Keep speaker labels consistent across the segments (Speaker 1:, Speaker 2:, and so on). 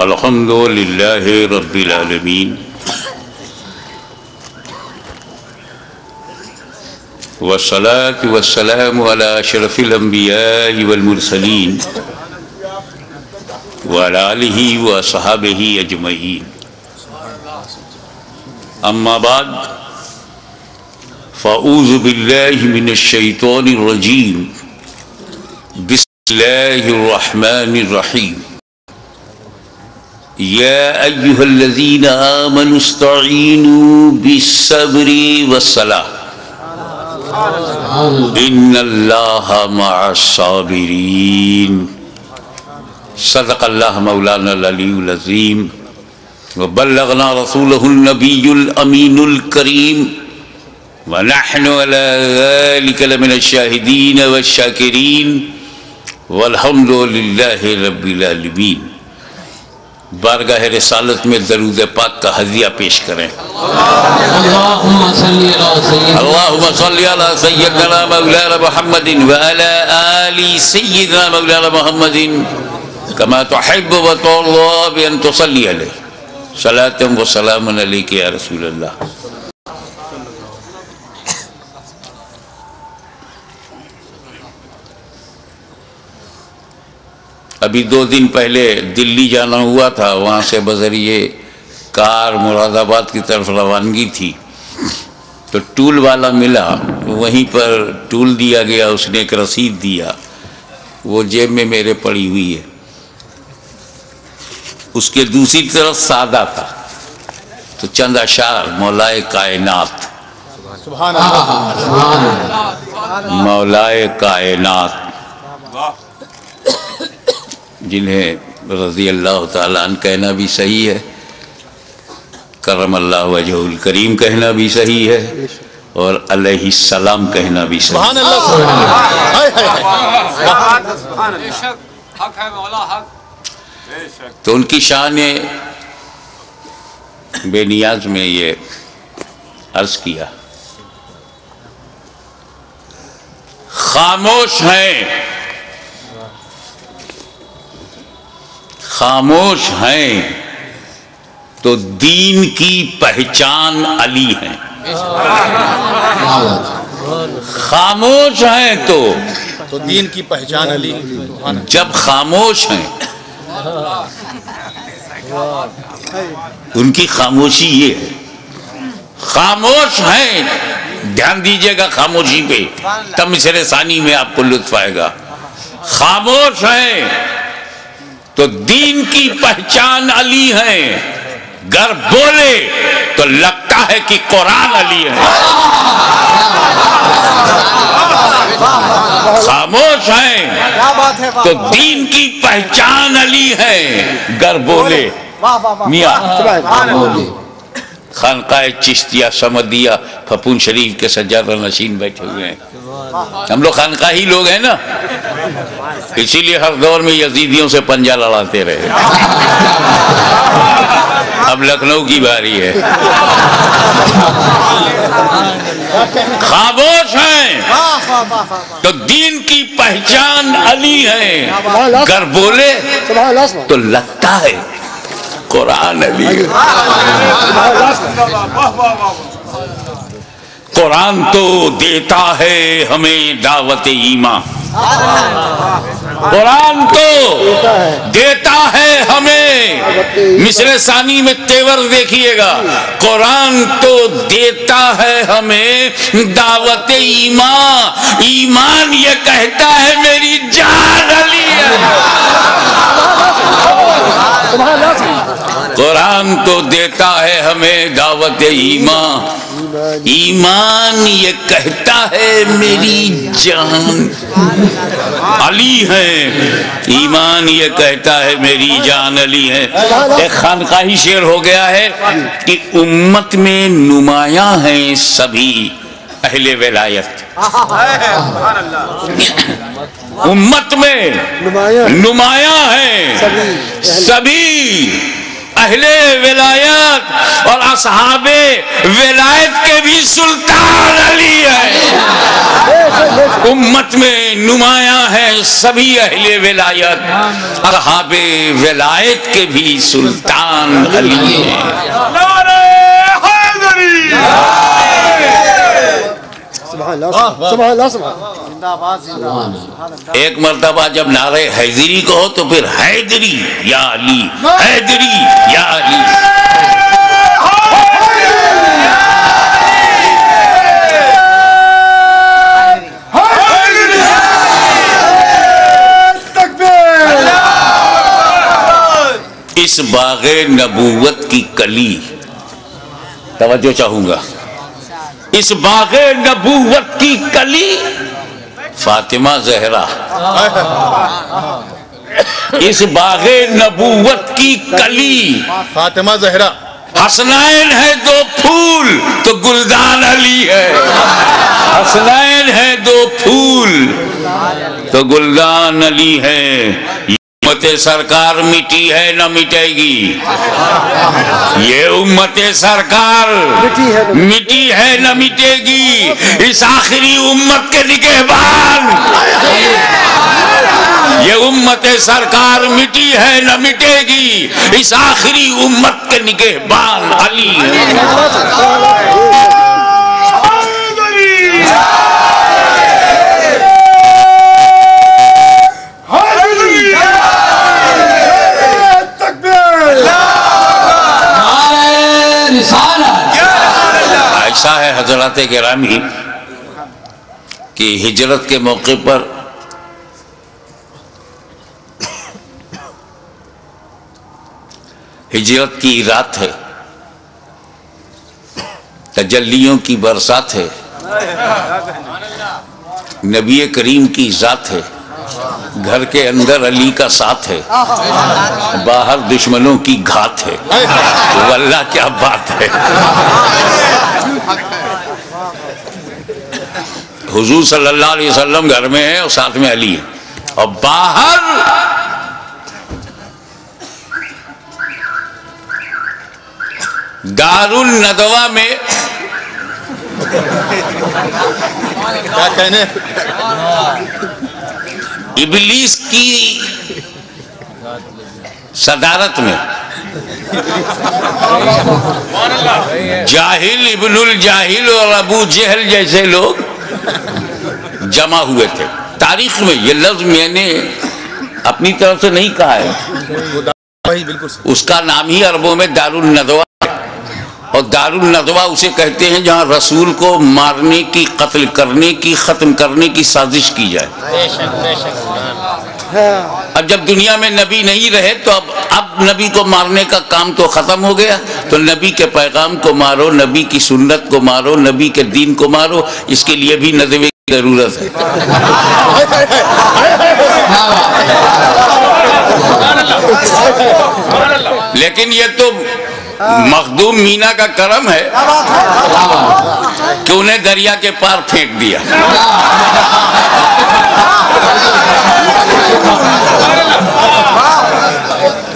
Speaker 1: الحمد للہ رب العالمین والصلاة والسلام على اشرف الانبیاء والمرسلین وعلى آلہ وصحابہ اجمعین اما بعد فاعوذ باللہ من الشیطان الرجیم بسم اللہ الرحمن الرحیم یا ایہا الذین آمنوا استعینوا بالصبر والصلاة ان اللہ مع الصابرین صدق اللہ مولانا العلی العظیم وبلغنا رسولہ النبی الامین الکریم ونحن على ذلك لمن الشاہدین والشاکرین والحمد للہ رب العالمین۔ بارگاہ رسالت میں درود پاک کا ہدیہ پیش کریں۔ اللہم صلی علی سیدنا مولانا محمد وعلی آل سیدنا مولانا محمد کما تحب و ترضى بأن تصلی علیہ صلاة و سلام علیک یا رسول اللہ۔ ابھی 2 دن پہلے دلی جانا ہوا تھا، وہاں سے بذریعے کار مراد آباد کی طرف روانگی تھی، تو ٹول والا ملا، وہیں پر ٹول دیا گیا، اس نے ایک رسید دیا، وہ جیب میں میرے پڑی ہوئی ہے۔ اس کے دوسری طرف سادہ تھا، تو چند اشعار مولائے کائنات، مولائے کائنات جنہیں رضی اللہ تعالیٰ عنہ کہنا بھی صحیح ہے، کرم اللہ وجہ الکریم کہنا بھی صحیح ہے، اور علیہ السلام کہنا بھی صحیح ہے۔ تو ان کی شان بے نیاز میں یہ عرض کیا، خاموش ہیں، خاموش ہیں تو دین کی پہچان علی ہیں، خاموش ہیں تو
Speaker 2: دین کی پہچان علی۔
Speaker 1: جب خاموش ہیں ان کی خاموشی یہ ہے، خاموش ہیں، دھیان دیجئے گا خاموشی پہ، تب مصرع ثانی میں آپ کو لطف آئے گا۔ خاموش ہیں تو دین کی پہچان علی ہیں، گر بولے تو لگتا ہے کہ قرآن علی ہے۔ خاموش ہیں تو دین کی پہچان علی ہے، گر بولے میاں خانقاہ چشتیہ سمدیہ پھپون شریف کے سجادہ نشین بیٹھے ہوئے ہیں، ہم لوگ خانقاہی لوگ ہیں نا، اسی لیے ہر دور میں یزیدیوں سے پنجہ لڑاتے رہے۔ اب لکھنؤ کی باری ہے۔ خاموش ہیں تو دین کی پہچان علی ہے، گر بولے تو لگتا ہے قرآن علی ہے۔ قرآن تو دیتا ہے ہمیں دعوت ایمان، قرآن تو دیتا ہے ہمیں، مصرع ثانی میں تیور دیکھیے گا، قرآن تو دیتا ہے ہمیں دعوت ایمان، ایمان یہ کہتا ہے میری جان علی ہے۔ قرآن تو دیتا ہے ہمیں دعوت ایمان، ایمان یہ کہتا ہے میری جان علی ہے، ایمان یہ کہتا ہے میری جان علی ہے۔ ایک خانقاہی شعر ہو گیا ہے کہ امت میں نمایاں ہیں سبھی اہل ولایت، امت میں نمایاں ہیں سبھی اہل ولایت اور اصحاب ولایت کے بھی سلطان علی ہے. امت میں نمایاں ہے سبھی اہل ولایت، اصحاب ولایت کے بھی سلطان علی ہیں. ایک مرتبہ جب نعرہ حیدری کہو تو پھر حیدری یا علی، حیدری یا علی. اس باغ نبوت کی کلی، توجہ چاہوں گا، اس باغ نبوت کی کلی فاطمہ زہرا، اس باغ نبوت کی کلی
Speaker 2: فاطمہ زہرا.
Speaker 1: حسنین ہے دو پھول تو گلدان علی ہے، حسنین ہے دو پھول تو گلدان علی ہے. امت سرکار مٹی ہے نہ مٹے گی، یہ امت سرکار مٹی ہے نہ مٹے گی. اس آخری امت کے نگہبان، یہ امت سرکار مٹی ہے نہ مٹے گی، اس آخری امت کے نگہبان علی ہے. ایسا ہے حضرات گرامی کہ ہجرت کے موقع پر ہجرت کی رات ہے، تجلیوں کی برسات ہے، نبی کریم کی ذات ہے، گھر کے اندر علی کا ساتھ ہے، باہر دشمنوں کی گھات ہے. واللہ کیا بات ہے. حضور صلی اللہ علیہ وسلم گھر میں ہے اور ساتھ میں علی ہے، اور باہر دار الندوہ میں
Speaker 2: کیا کہنے
Speaker 1: ابلیس کی صدارت میں جاہل ابن الجاہل اور ابو جہل جیسے لوگ جمع ہوئے تھے. تاریخ میں یہ لفظ میں نے اپنی طرف سے نہیں کہا ہے، اس کا نام ہی عربوں میں دار الندوہ ہے، اور دار الندوہ اسے کہتے ہیں جہاں رسول کو مارنے کی، قتل کرنے کی، ختم کرنے کی سازش کی جائے. اب جب دنیا میں نبی نہیں رہے تو اب نبی کو مارنے کا کام تو ختم ہو گیا، تو نبی کے پیغام کو مارو، نبی کی سنت کو مارو، نبی کے دین کو مارو. اس کے لیے بھی ندوے کی ضرورت ہے. لیکن یہ تو مخدوم مینا کا کرم ہے کہ انہیں دریا کے پار پھینک دیا.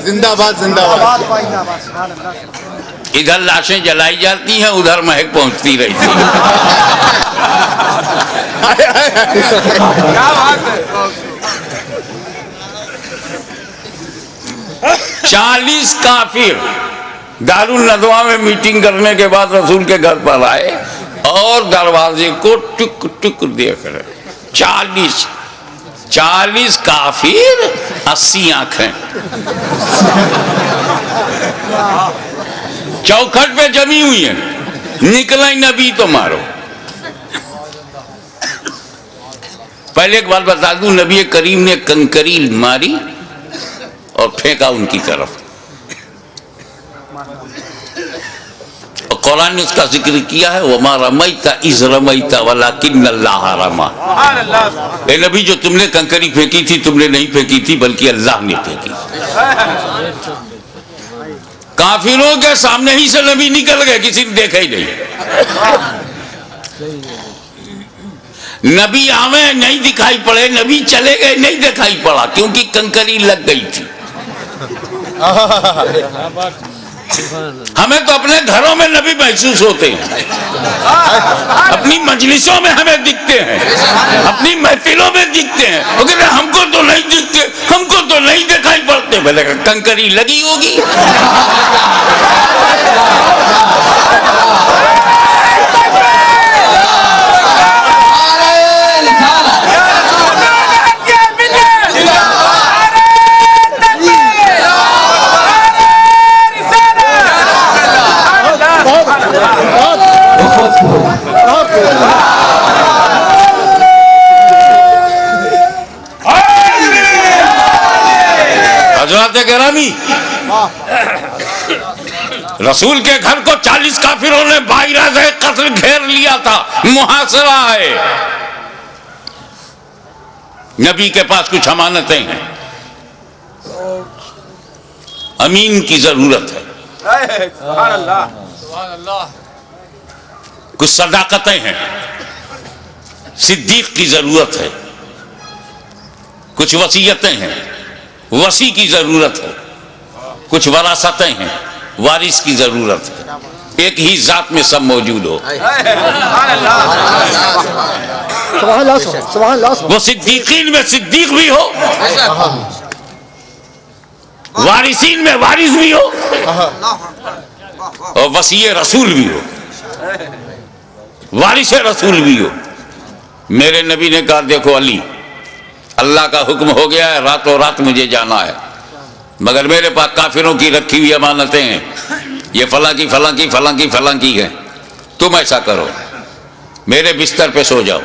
Speaker 2: زندہ باد زندہ باد.
Speaker 1: ادھر لاشیں جلائی جاتی ہیں، ادھر مہک پہنچتی رہتی ہے. 40 کافر دار الندوہ میں میٹنگ کرنے کے بعد رسول کے گھر پر آئے اور دروازے کو ٹک ٹک دیکھ رہے. 40 کافر 80 آنکھیں چوکھٹ پہ جمی ہوئی ہیں. نکلا ہی نبی تو مارو. پہلے ایک بات بتا دوں، نبی کریم نے کنکری ماری اور پھینکا ان کی طرف. اور قرآن نے اس کا ذکر کیا ہے وَمَا رَمَيْتَ إِذْ رَمَيْتَ وَلَكِنَّ اللَّهَ رَمَى. اے نبی جو تم نے کنکری پھینکی تھی تم نے نہیں پھینکی تھی بلکہ اللہ نے پھینکی. کافروں کے سامنے ہی سے نبی نکل گئے، کسی نے دیکھا ہی نہیں. نبی آوے نہیں دکھائی پڑے، نبی چلے گئے نہیں دکھائی پڑا، کیونکہ کنکری لگ گئی تھی. ہمیں تو اپنے گھروں میں نبی محسوس ہوتے ہیں، اپنی مجلسوں میں ہمیں دکھتے ہیں، اپنی محفلوں میں دکھتے ہیں، لیکن ہم کو تو نہیں دکھتے، ہم کو تو نہیں دکھائی پڑتے۔ بھلے کنکری لگی ہوگی۔ حضرات گرامی، رسول کے گھر کو 40 کافروں نے باعراض قتل گھیر لیا تھا، محاصرہ ہے۔ نبی کے پاس کچھ امانتیں ہیں، امین کی ضرورت ہے، کچھ صداقتیں ہیں، صدیق کی ضرورت ہے، کچھ وصیتیں ہیں، وصی کی ضرورت ہے، کچھ وراثتیں ہیں، وارث کی ضرورت ہے۔ ایک ہی ذات میں سب موجود ہو۔ وہ صدیقین میں صدیق بھی ہو، وارثین میں وارث بھی ہو، اور وصی رسول بھی ہو، وارث رسول بھی ہو۔ میرے نبی نے کہا دیکھو علی، اللہ کا حکم ہو گیا ہے، راتوں رات مجھے جانا ہے، مگر میرے پاس کافروں کی رکھی ہوئی امانتیں ہیں، یہ فلاں کی فلاں کی فلاں کی فلاں کی ہے، تم ایسا کرو، میرے بستر پہ سو جاؤ،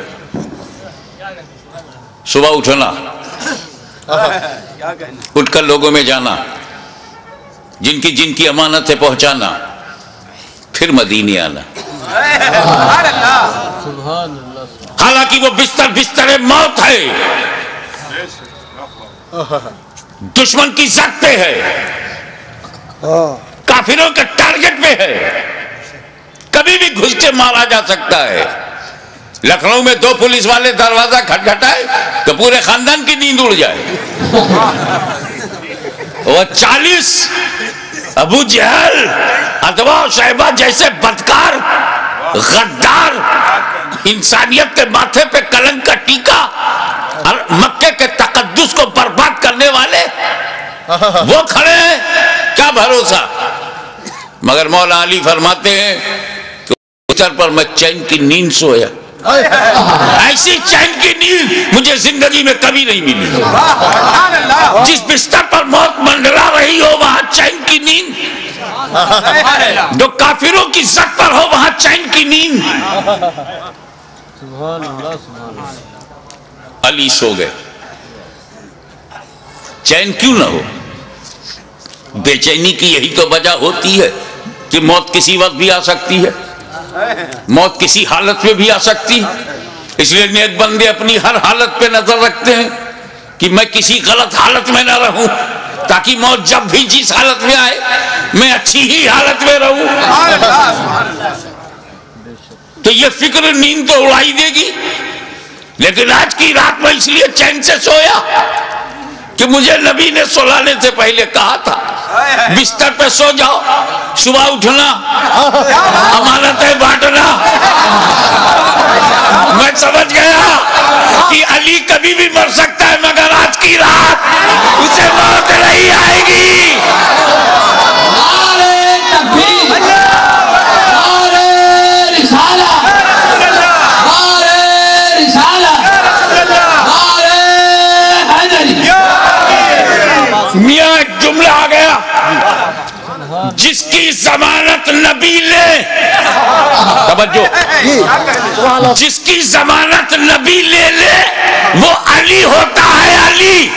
Speaker 1: صبح اٹھنا، اٹھ کر لوگوں میں جانا، جن کی امانتیں پہنچانا، پھر مدینے آنا۔ حالانکہ وہ بستر موت ہے، دشمن کی زد پہ ہے، کافروں کے ٹارگٹ پہ ہے، کبھی بھی گھس کے مارا جا سکتا ہے۔ لکھنؤ میں 2 پولیس والے دروازہ کھٹکھٹائے تو پورے خاندان کی نیند اڑ جائے۔ وہ 40 ابو جہل، ادوا و شیبہ جیسے بدکار، غدار، انسانیت کے ماتھے پہ کلنک کا ٹیکا اور مکے کے تقدس کو برباد کرنے والے وہ کھڑے ہیں، کیا بھروسہ۔ مگر مولا علی فرماتے ہیں کہ بستر پر میں چین کی نیند سویا، ایسی چین کی نیند مجھے زندگی میں کبھی نہیں ملی۔ جس بستر پر موت منڈرا رہی ہو وہاں چین کی نیند، جو کافروں کی زد پر ہو وہاں چین کی نیند۔ علی سو گئے، چین کیوں نہ ہو؟ بے چینی کی یہی تو وجہ ہوتی ہے کہ موت کسی وقت بھی آ سکتی ہے، موت کسی حالت میں بھی آ سکتی ہے۔ اس لیے نیک بندے اپنی ہر حالت پہ نظر رکھتے ہیں کہ میں کسی غلط حالت میں نہ رہوں، تاکہ موت جب بھی جس حالت میں آئے میں اچھی ہی حالت میں رہوں۔ تو یہ فکر نیند تو اڑائی دے گی، لیکن آج کی رات میں اس لیے چین سے سویا کہ مجھے نبی نے سلانے سے پہلے کہا تھا بستر پہ سو جاؤ، صبح اٹھنا، امانتیں بانٹنا۔ میں سمجھ گیا کہ علی کبھی بھی مر سکتا ہے، مگر آج کی رات اسے موت نہیں آئے گی۔
Speaker 3: نعرہ تکبیر، نعرہ رسالہ، نعرہ رسالہ، نعرہ حیدری۔
Speaker 1: میاں ایک جملہ آ گیا، جس کی ضمانت نبی لے، توجہ، جس کی ضمانت نبی لے لے وہ علی ہوتا ہے، علی،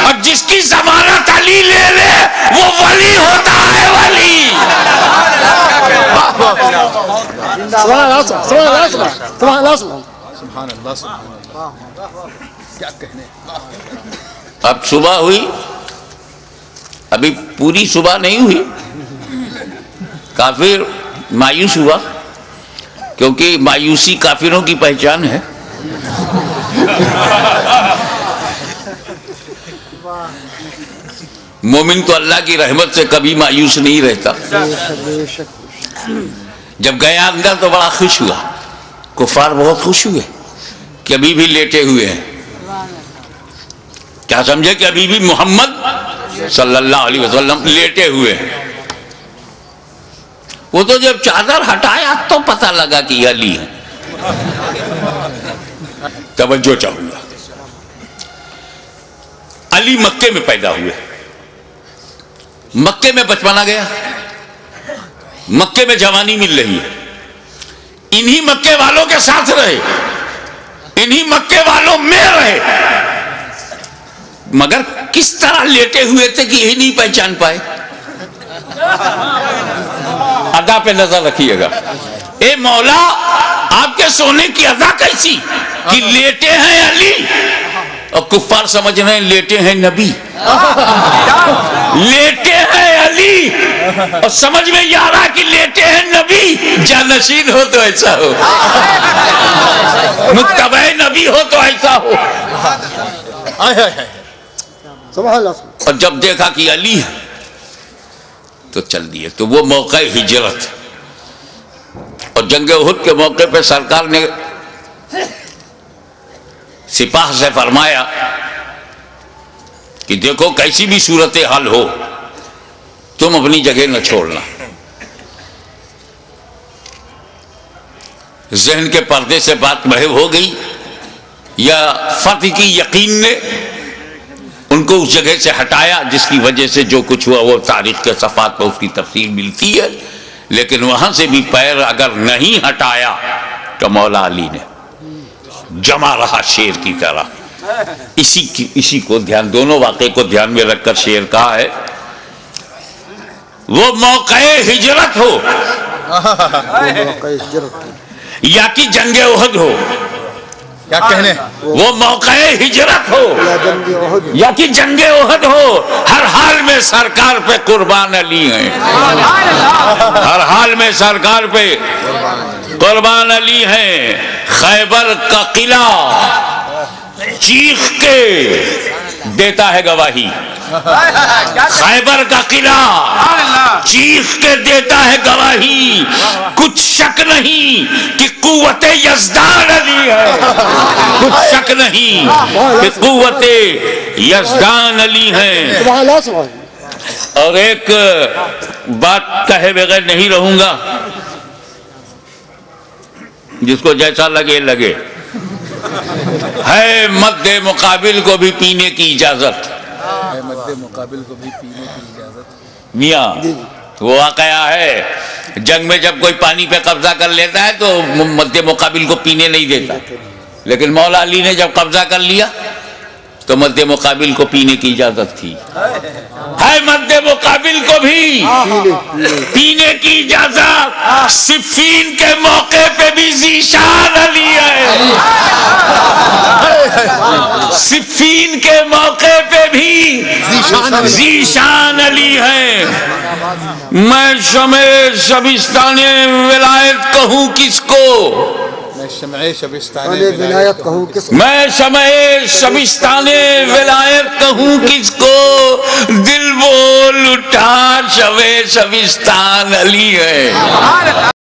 Speaker 1: اور جس کی ضمانت علی لے لے وہ ولی ہوتا ہے، ولی۔
Speaker 2: سبحان اللہ، کیا کہنے۔
Speaker 1: اب صبح ہوئی، ابھی پوری صبح نہیں ہوئی، کافر مایوس ہوا، کیونکہ مایوسی کافروں کی پہچان ہے۔ مومن تو اللہ کی رحمت سے کبھی مایوس نہیں رہتا. جب گیا اندر تو بڑا خوش ہوا. کفار بہت خوش ہوئے کہ ابھی بھی لیٹے ہوئے ہیں. کیا سمجھے کہ ابھی بھی محمد صلی اللہ علیہ وسلم لیٹے ہوئے ہیں. وہ تو جب چادر ہٹایا تو پتہ لگا کہ یہ علی ہے. توجہ چاہوں گا. علی مکے میں پیدا ہوئے. مکے میں بچپنا گیا. مکے میں جوانی مل رہی ہے. انہی مکے والوں کے ساتھ رہے. انہی مکے والوں میں رہے. مگر کس طرح لیٹے ہوئے تھے کہ یہی نہیں پہچان پائے. ادا پہ نظر رکھیے گا. اے مولا آپ کے سونے کی ادا کیسی کہ لیٹے ہیں علی اور کفار سمجھ رہے ہیں لیٹے ہیں نبی. لیٹے ہیں علی اور سمجھ میں یہ آ رہا کہ لیٹے ہیں نبی. جانشین ہو تو ایسا ہو, متبع نبی ہو تو ایسا ہو. اور جب دیکھا کہ علی ہے تو چل دیے. تو وہ موقع ہجرت اور جنگ احد کے موقع پہ سرکار نے سپاہ سے فرمایا کہ دیکھو کیسی بھی صورتحال ہو تم اپنی جگہ نہ چھوڑنا. ذہن کے پردے سے بات محو ہو گئی یا فتح کی یقین نے ان کو اس جگہ سے ہٹایا جس کی وجہ سے جو کچھ ہوا وہ تاریخ کے صفحات پر اس کی تفصیل ملتی ہے. لیکن وہاں سے بھی پیر اگر نہیں ہٹایا تو مولا علی نے جمع رہا شیر کی طرح. اسی کو دھیان, دونوں واقعے کو دھیان میں رکھ کر شیر کہا ہے. وہ موقع ہجرت ہو یا کہ جنگ احد ہو,
Speaker 2: کیا کہنے,
Speaker 1: وہ موقع ہجرت ہو یا کہ جنگ احد ہو, ہر حال میں سرکار پہ قربان علی ہیں. ہر حال میں سرکار پہ قربان علی ہیں. خیبر کا قلعہ چیخ کے دیتا ہے گواہی. خیبر کا قلعہ چیخ کے دیتا ہے گواہی. کچھ شک نہیں کہ قوت یزدان علی ہے. کچھ شک نہیں کہ قوت یزدان علی ہے. اور ایک بات کہے بغیر نہیں رہوں گا, جس کو جیسا لگے لگے. ہے مد مقابل کو بھی پینے کی اجازت.
Speaker 2: مد مقابل کو بھی پینے کی اجازت.
Speaker 1: میاں وہ واقعہ ہے, جنگ میں جب کوئی پانی پہ قبضہ کر لیتا ہے تو مد مقابل کو پینے نہیں دیتا. لیکن مولا علی نے جب قبضہ کر لیا تو مد مقابل کو پینے کی اجازت تھی. ہے مد مقابل کو بھی پینے کی اجازت. صفین کے موقع پہ بھی ذیشان علی ہے. صفین کے موقع پہ بھی ذیشان علی ہے. میں شمع شبستان ولایت کہوں کس کو,
Speaker 2: میں شمع شبستان ولایت کہوں کس کو,
Speaker 1: میں شمع شبستان ولایت کہوں کس کو. دل بول اٹھا شمع شبستان علی ہے.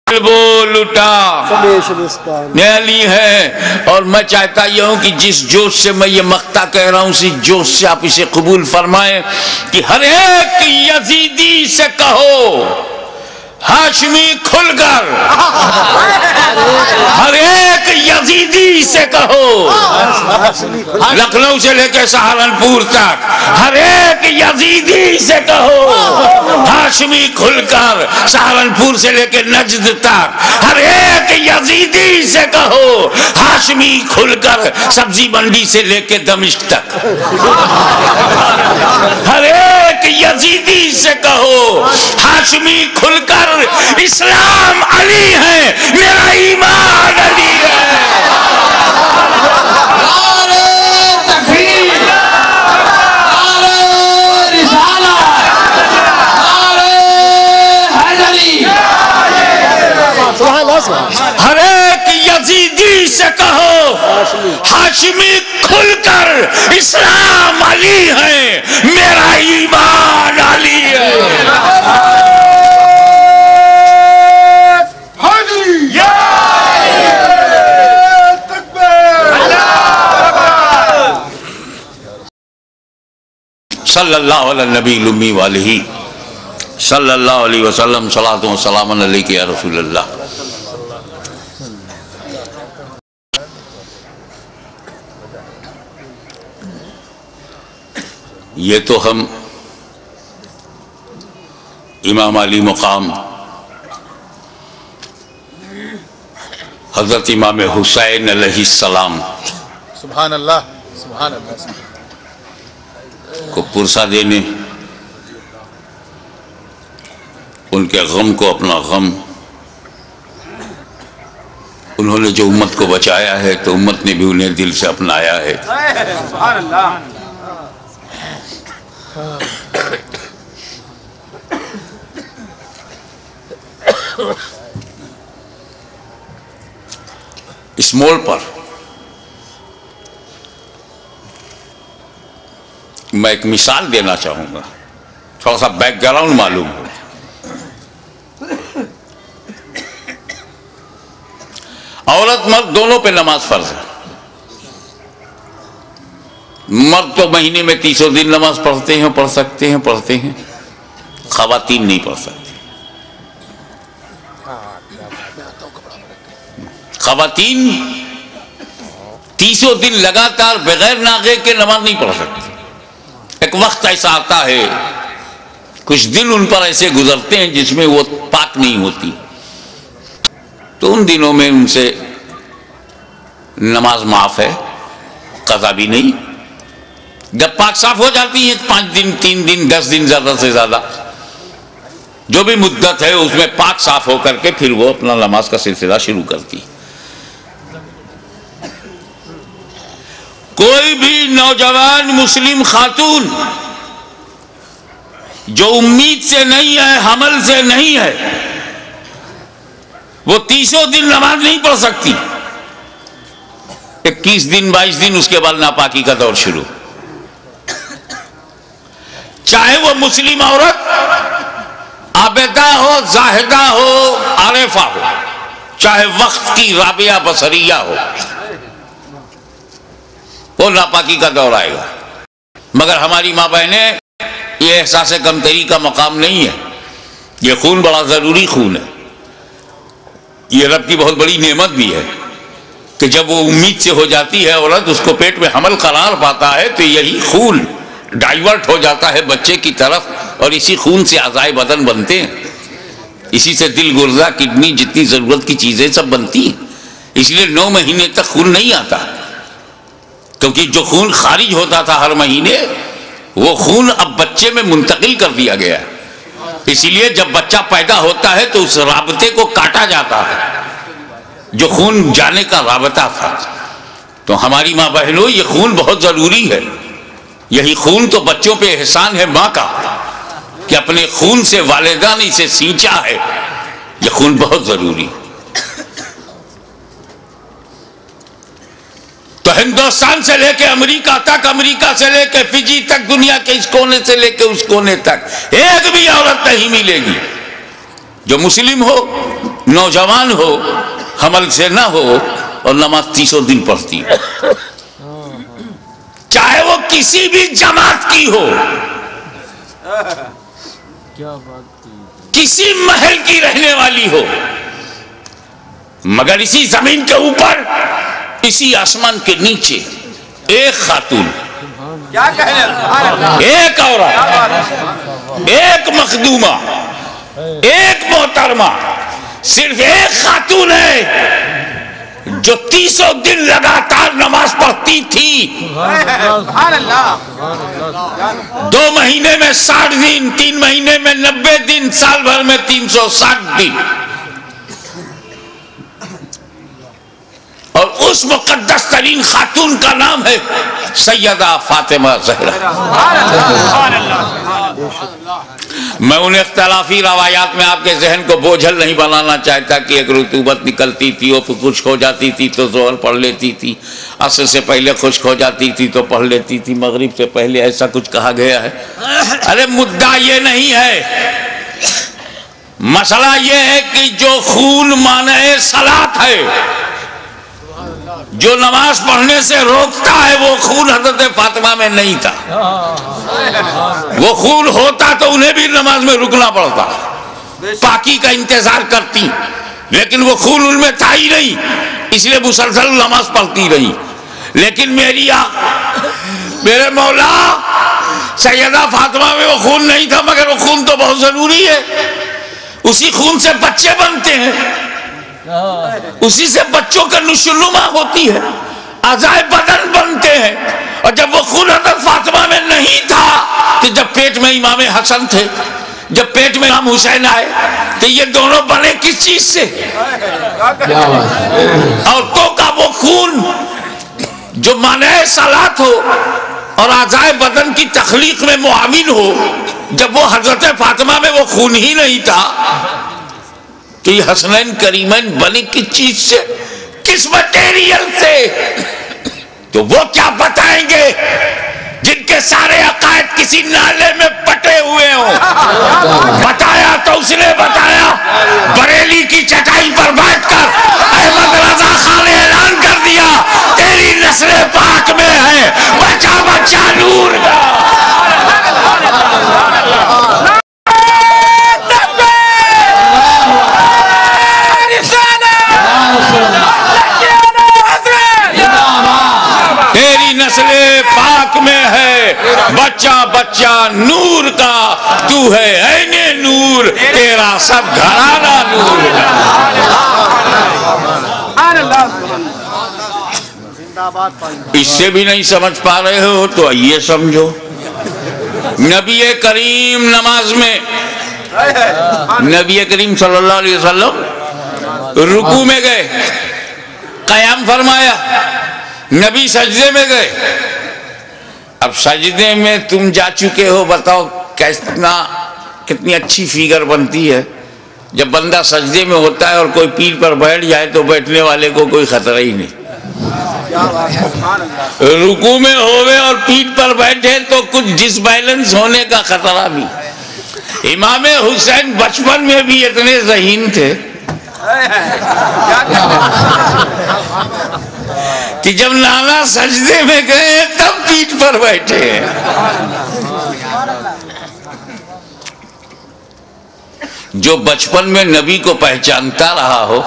Speaker 1: دل بول اٹھا علی ہے. اور میں چاہتا یہ ہوں کہ جس جوش سے میں یہ مقطع کہہ رہا ہوں اسی جوش سے آپ اسے قبول فرمائیں کہ ہر ایک یزیدی سے کہو ہاشمی کھل کر. ہر ایک یزیدی سے کہو, لکھنؤ سے لے کے سہارنپور تک ہر ایک یزیدی سے کہو ہاشمی کھل کر. سہارنپور سے لے کے نجد تک ہر ایک یزیدی سے کہو ہاشمی کھل کر. سبزی منڈی سے لے کے دمشق تک ہر ایک یزیدی سے کہو ہاشمی کھل کر. اسلام علی ہے, میرا ایمان علی ہے.
Speaker 3: نعرہ تکبیر, نعرہ رسالت, نعرہ حیدری.
Speaker 1: ہر ایک یزیدی سے کہو ہاشمی کھل کر اسلام علی ہے، میرا ایمان علی ہے۔ صلی اللہ علیہ نبی الامی والہ صلی اللہ علیہ وسلم، صلاۃ و سلام علیک یا رسول اللہ۔ یہ تو ہم امام علی مقام حضرت امام حسین علیہ السلام
Speaker 2: سبحان اللہ، سبحان اللہ،
Speaker 1: کو پرسہ دینے، ان کے غم کو اپنا غم، انہوں نے جو امت کو بچایا ہے تو امت نے بھی انہیں دل سے اپنایا ہے۔
Speaker 3: سبحان اللہ۔
Speaker 1: اس موڑ پر میں ایک مثال دینا چاہوں گا، تھوڑا سا بیک گراؤنڈ معلوم ہو۔ عورت مرد دونوں پہ نماز فرض ہے۔ مرد تو مہینے میں 30 دن نماز پڑھتے ہیں، خواتین نہیں پڑھ سکتی۔ خواتین 30 دن لگاتار بغیر ناغے کے نماز نہیں پڑھ سکتی۔ ایک وقت ایسا آتا ہے، کچھ دن ان پر ایسے گزرتے ہیں جس میں وہ پاک نہیں ہوتی، تو ان دنوں میں ان سے نماز معاف ہے، قضا بھی نہیں۔ جب پاک صاف ہو جاتی ہیں 5 دن 3 دن 10 دن زیادہ سے زیادہ جو بھی مدت ہے اس میں پاک صاف ہو کر کے پھر وہ اپنا نماز کا سلسلہ شروع کرتی۔ کوئی بھی نوجوان مسلم خاتون جو امید سے نہیں ہے، حمل سے نہیں ہے، وہ 30 دن نماز نہیں پڑھ سکتی۔ 21 دن 22 دن اس کے بعد ناپاکی کا دور شروع، چاہے وہ مسلم عورت عابدہ ہو، زاہدہ ہو، عارفہ ہو، چاہے وقت کی رابعہ بصریہ ہو، وہ ناپاکی کا دور آئے گا۔ مگر ہماری ماں بہنیں، یہ احساس کمتری کا مقام نہیں ہے، یہ خون بڑا ضروری خون ہے، یہ رب کی بہت بڑی نعمت بھی ہے کہ جب وہ امید سے ہو جاتی ہے عورت، اس کو پیٹ میں حمل قرار پاتا ہے تو یہی خون ڈائیورٹ ہو جاتا ہے بچے کی طرف، اور اسی خون سے اعضائے بدن بنتے ہیں، اسی سے دل، گردہ، کڈنی، جتنی ضرورت کی چیزیں سب بنتی ہیں۔ اس لیے 9 مہینے تک خون نہیں آتا، کیونکہ جو خون خارج ہوتا تھا ہر مہینے وہ خون اب بچے میں منتقل کر دیا گیا ہے۔ اسی لیے جب بچہ پیدا ہوتا ہے تو اس رابطے کو کاٹا جاتا ہے جو خون جانے کا رابطہ تھا۔ تو ہماری ماں بہنوں، یہ خون بہت ضروری ہے، یہی خون تو بچوں پہ احسان ہے ماں کا کہ اپنے خون سے والدہ نے اسے سینچا ہے، یہ خون بہت ضروری۔ تو ہندوستان سے لے کے امریکہ تک، امریکہ سے لے کے فجی تک، دنیا کے اس کونے سے لے کے اس کونے تک ایک بھی عورت نہیں ملے گی جو مسلم ہو، نوجوان ہو، حمل سے نہ ہو اور نماز 30 دن پڑھتی ہے، چاہے وہ کسی بھی جماعت کی ہو، کسی محل کی رہنے والی ہو، مگر اسی زمین کے اوپر، اسی آسمان کے نیچے ایک خاتون، ایک عورت، ایک مخدومہ، ایک محترمہ، صرف ایک خاتون ہے جو 30 دن لگاتار نماز پڑھتی تھی۔ 2 مہینے میں 60 دن، 3 مہینے میں 90 دن، سال بھر میں 360 دن، اور اس مقدس ترین خاتون کا نام ہے سیدہ فاطمہ زہرا۔ میں ان اختلافی روایات میں آپ کے ذہن کو بوجھل نہیں بنانا چاہتا کہ ایک رطوبت نکلتی تھی اور خشک ہو جاتی تھی تو ظہر پڑھ لیتی تھی، عصر سے پہلے خشک ہو جاتی تھی تو پڑھ لیتی تھی، مغرب سے پہلے ایسا کچھ کہا گیا ہے؟ ارے مدعا یہ نہیں ہے، مسئلہ یہ ہے کہ جو خون مانع صلاۃ ہے، جو نماز پڑھنے سے روکتا ہے، وہ خون حضرت فاطمہ میں نہیں تھا۔ وہ خون ہوتا تو انہیں بھی نماز میں رکنا پڑتا، پاکی کا انتظار کرتی، لیکن وہ خون ان میں تھا ہی نہیں، اس لیے مسلسل نماز پڑھتی رہی۔ لیکن میرے مولا سیدہ فاطمہ میں وہ خون نہیں تھا، مگر وہ خون تو بہت ضروری ہے، اسی خون سے بچے بنتے ہیں، اسی سے بچوں کا نشوونما ہوتی ہے، اعضائے بدن بنتے ہیں۔ اور جب وہ خون حضرت فاطمہ میں نہیں تھا تو جب پیٹ میں امام حسن تھے، جب پیٹ میں امام حسین آئے تو یہ دونوں بنے کس چیز سے؟ عورتوں کا وہ خون جو مانع صلاۃ ہو اور اعضائے بدن کی تخلیق میں معاون ہو، جب وہ حضرت فاطمہ میں وہ خون ہی نہیں تھا تو یہ حسنین کریمین بنے کس چیز سے، کس مٹیریل سے؟ تو وہ کیا بتائیں گے جن کے سارے عقائد کسی نالے میں پٹے ہوئے ہوں؟ بتایا تو اس نے بتایا، بریلی کی چٹائی پر بیٹھ کر احمد رضا خان نے اعلان کر دیا تیری نسل پاک میں ہے بچہ بچہ نور کا۔ نسل پاک میں ہے بچہ بچہ نور کا، تو ہے عین نور، تیرا سب گھرانہ نور کا۔ اس سے بھی نہیں سمجھ پا رہے ہو تو یہ سمجھو، نبی کریم نماز میں، نبی کریم صلی اللہ علیہ وسلم رکوع میں گئے، قیام فرمایا، نبی سجدے میں گئے۔ اب سجدے میں تم جا چکے ہو، بتاؤ کتنی اچھی فیگر بنتی ہے جب بندہ سجدے میں ہوتا ہے اور کوئی پیر پر بیٹھ جائے تو بیٹھنے والے کو کوئی خطرہ ہی نہیں۔ رکوع میں ہوئے اور پیٹھ پر بیٹھے تو کچھ ڈس بیلنس ہونے کا خطرہ بھی۔ امام حسین بچپن میں بھی اتنے ذہین تھے کہ جب نانا سجدے میں گئے تب پیٹھ پر بیٹھے ہیں۔ جو بچپن میں نبی کو پہچانتا رہا ہو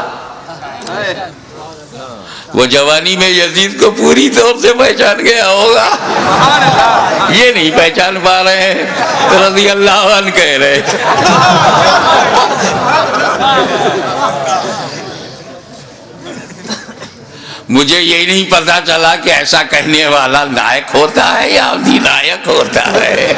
Speaker 1: وہ جوانی میں یزید کو پوری طور سے پہچان گیا ہوگا۔ یہ نہیں پہچان پا رہے ہیں، رضی اللہ عنہ کہہ رہے۔ مجھے یہ نہیں پتا چلا کہ ایسا کہنے والا نائک ہوتا ہے یا ادھینائک ہوتا ہے۔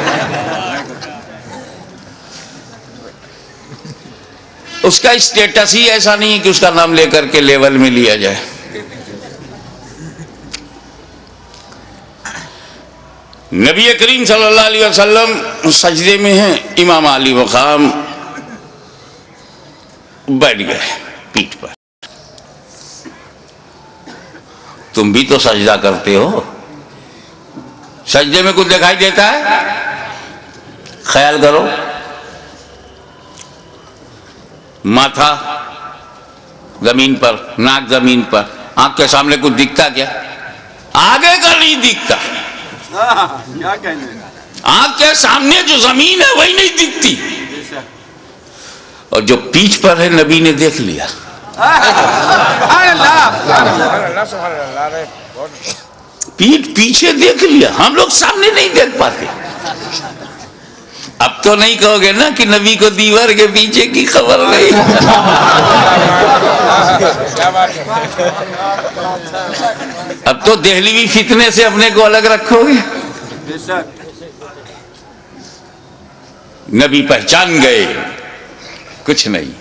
Speaker 1: اس کا اسٹیٹس ہی ایسا نہیں ہے کہ اس کا نام لے کر کے لیول میں لیا جائے۔ نبی کریم صلی اللہ علیہ وسلم سجدے میں ہیں، امام علی مقام بیٹھ گئے پیٹھ پر۔ تم بھی تو سجدہ کرتے ہو، سجدے میں کچھ دکھائی دیتا ہے؟ خیال کرو، ماتھا زمین پر، ناک زمین پر، آنکھ کے سامنے کچھ دکھتا کیا؟ آگے کا نہیں دکھتا، آنکھ کے سامنے جو زمین ہے وہی نہیں دکھتی، اور جو پیٹھ پر ہے نبی نے دیکھ لیا۔ پیٹھ پیچھے دیکھ لیا، ہم لوگ سامنے نہیں دیکھ پاتے۔ اب تو نہیں کہو گے نا کہ نبی کو دیوار کے پیچھے کی خبر نہیں۔ اب تو دہلوی فتنے سے اپنے کو الگ رکھو گے۔ نبی پہچان گئے، کچھ نہیں،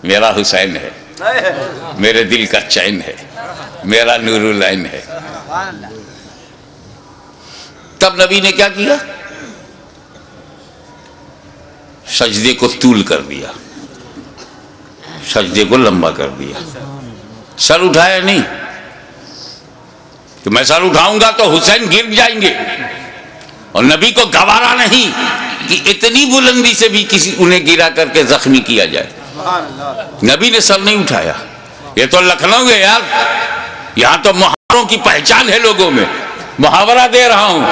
Speaker 1: میرا حسین ہے، میرے دل کا چین ہے، میرا نور العین ہے۔ تب نبی نے کیا کیا؟ سجدے کو طول کر دیا، سجدے کو لمبا کر دیا، سر اٹھایا نہیں کہ میں سر اٹھاؤں گا تو حسین گر جائیں گے، اور نبی کو گوارا نہیں کہ اتنی بلندی سے بھی کسی انہیں گرا کر کے زخمی کیا جائے، نبی نے سر نہیں اٹھایا۔ یہ تو لکھنؤ ہے یار، یہاں تو محاوروں کی پہچان ہے لوگوں میں، محاورہ دے رہا ہوں،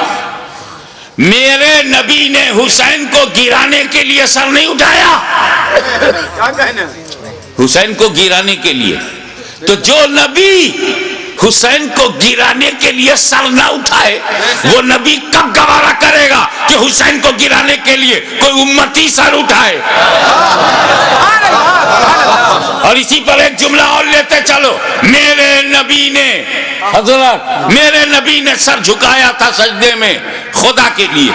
Speaker 1: میرے نبی نے حسین کو گرانے کے لیے سر نہیں اٹھایا، حسین کو گرانے کے لیے، تو جو نبی حسین کو گرانے کے لیے سر نہ اٹھائے وہ نبی کب گوارا کرے گا کہ حسین کو گرانے کے لیے کوئی امتی سر اٹھائے؟ اور اسی پر ایک جملہ اور لیتے چلو، میرے نبی نے، حضرات میرے نبی نے سر جھکایا تھا سجدے میں خدا کے لیے،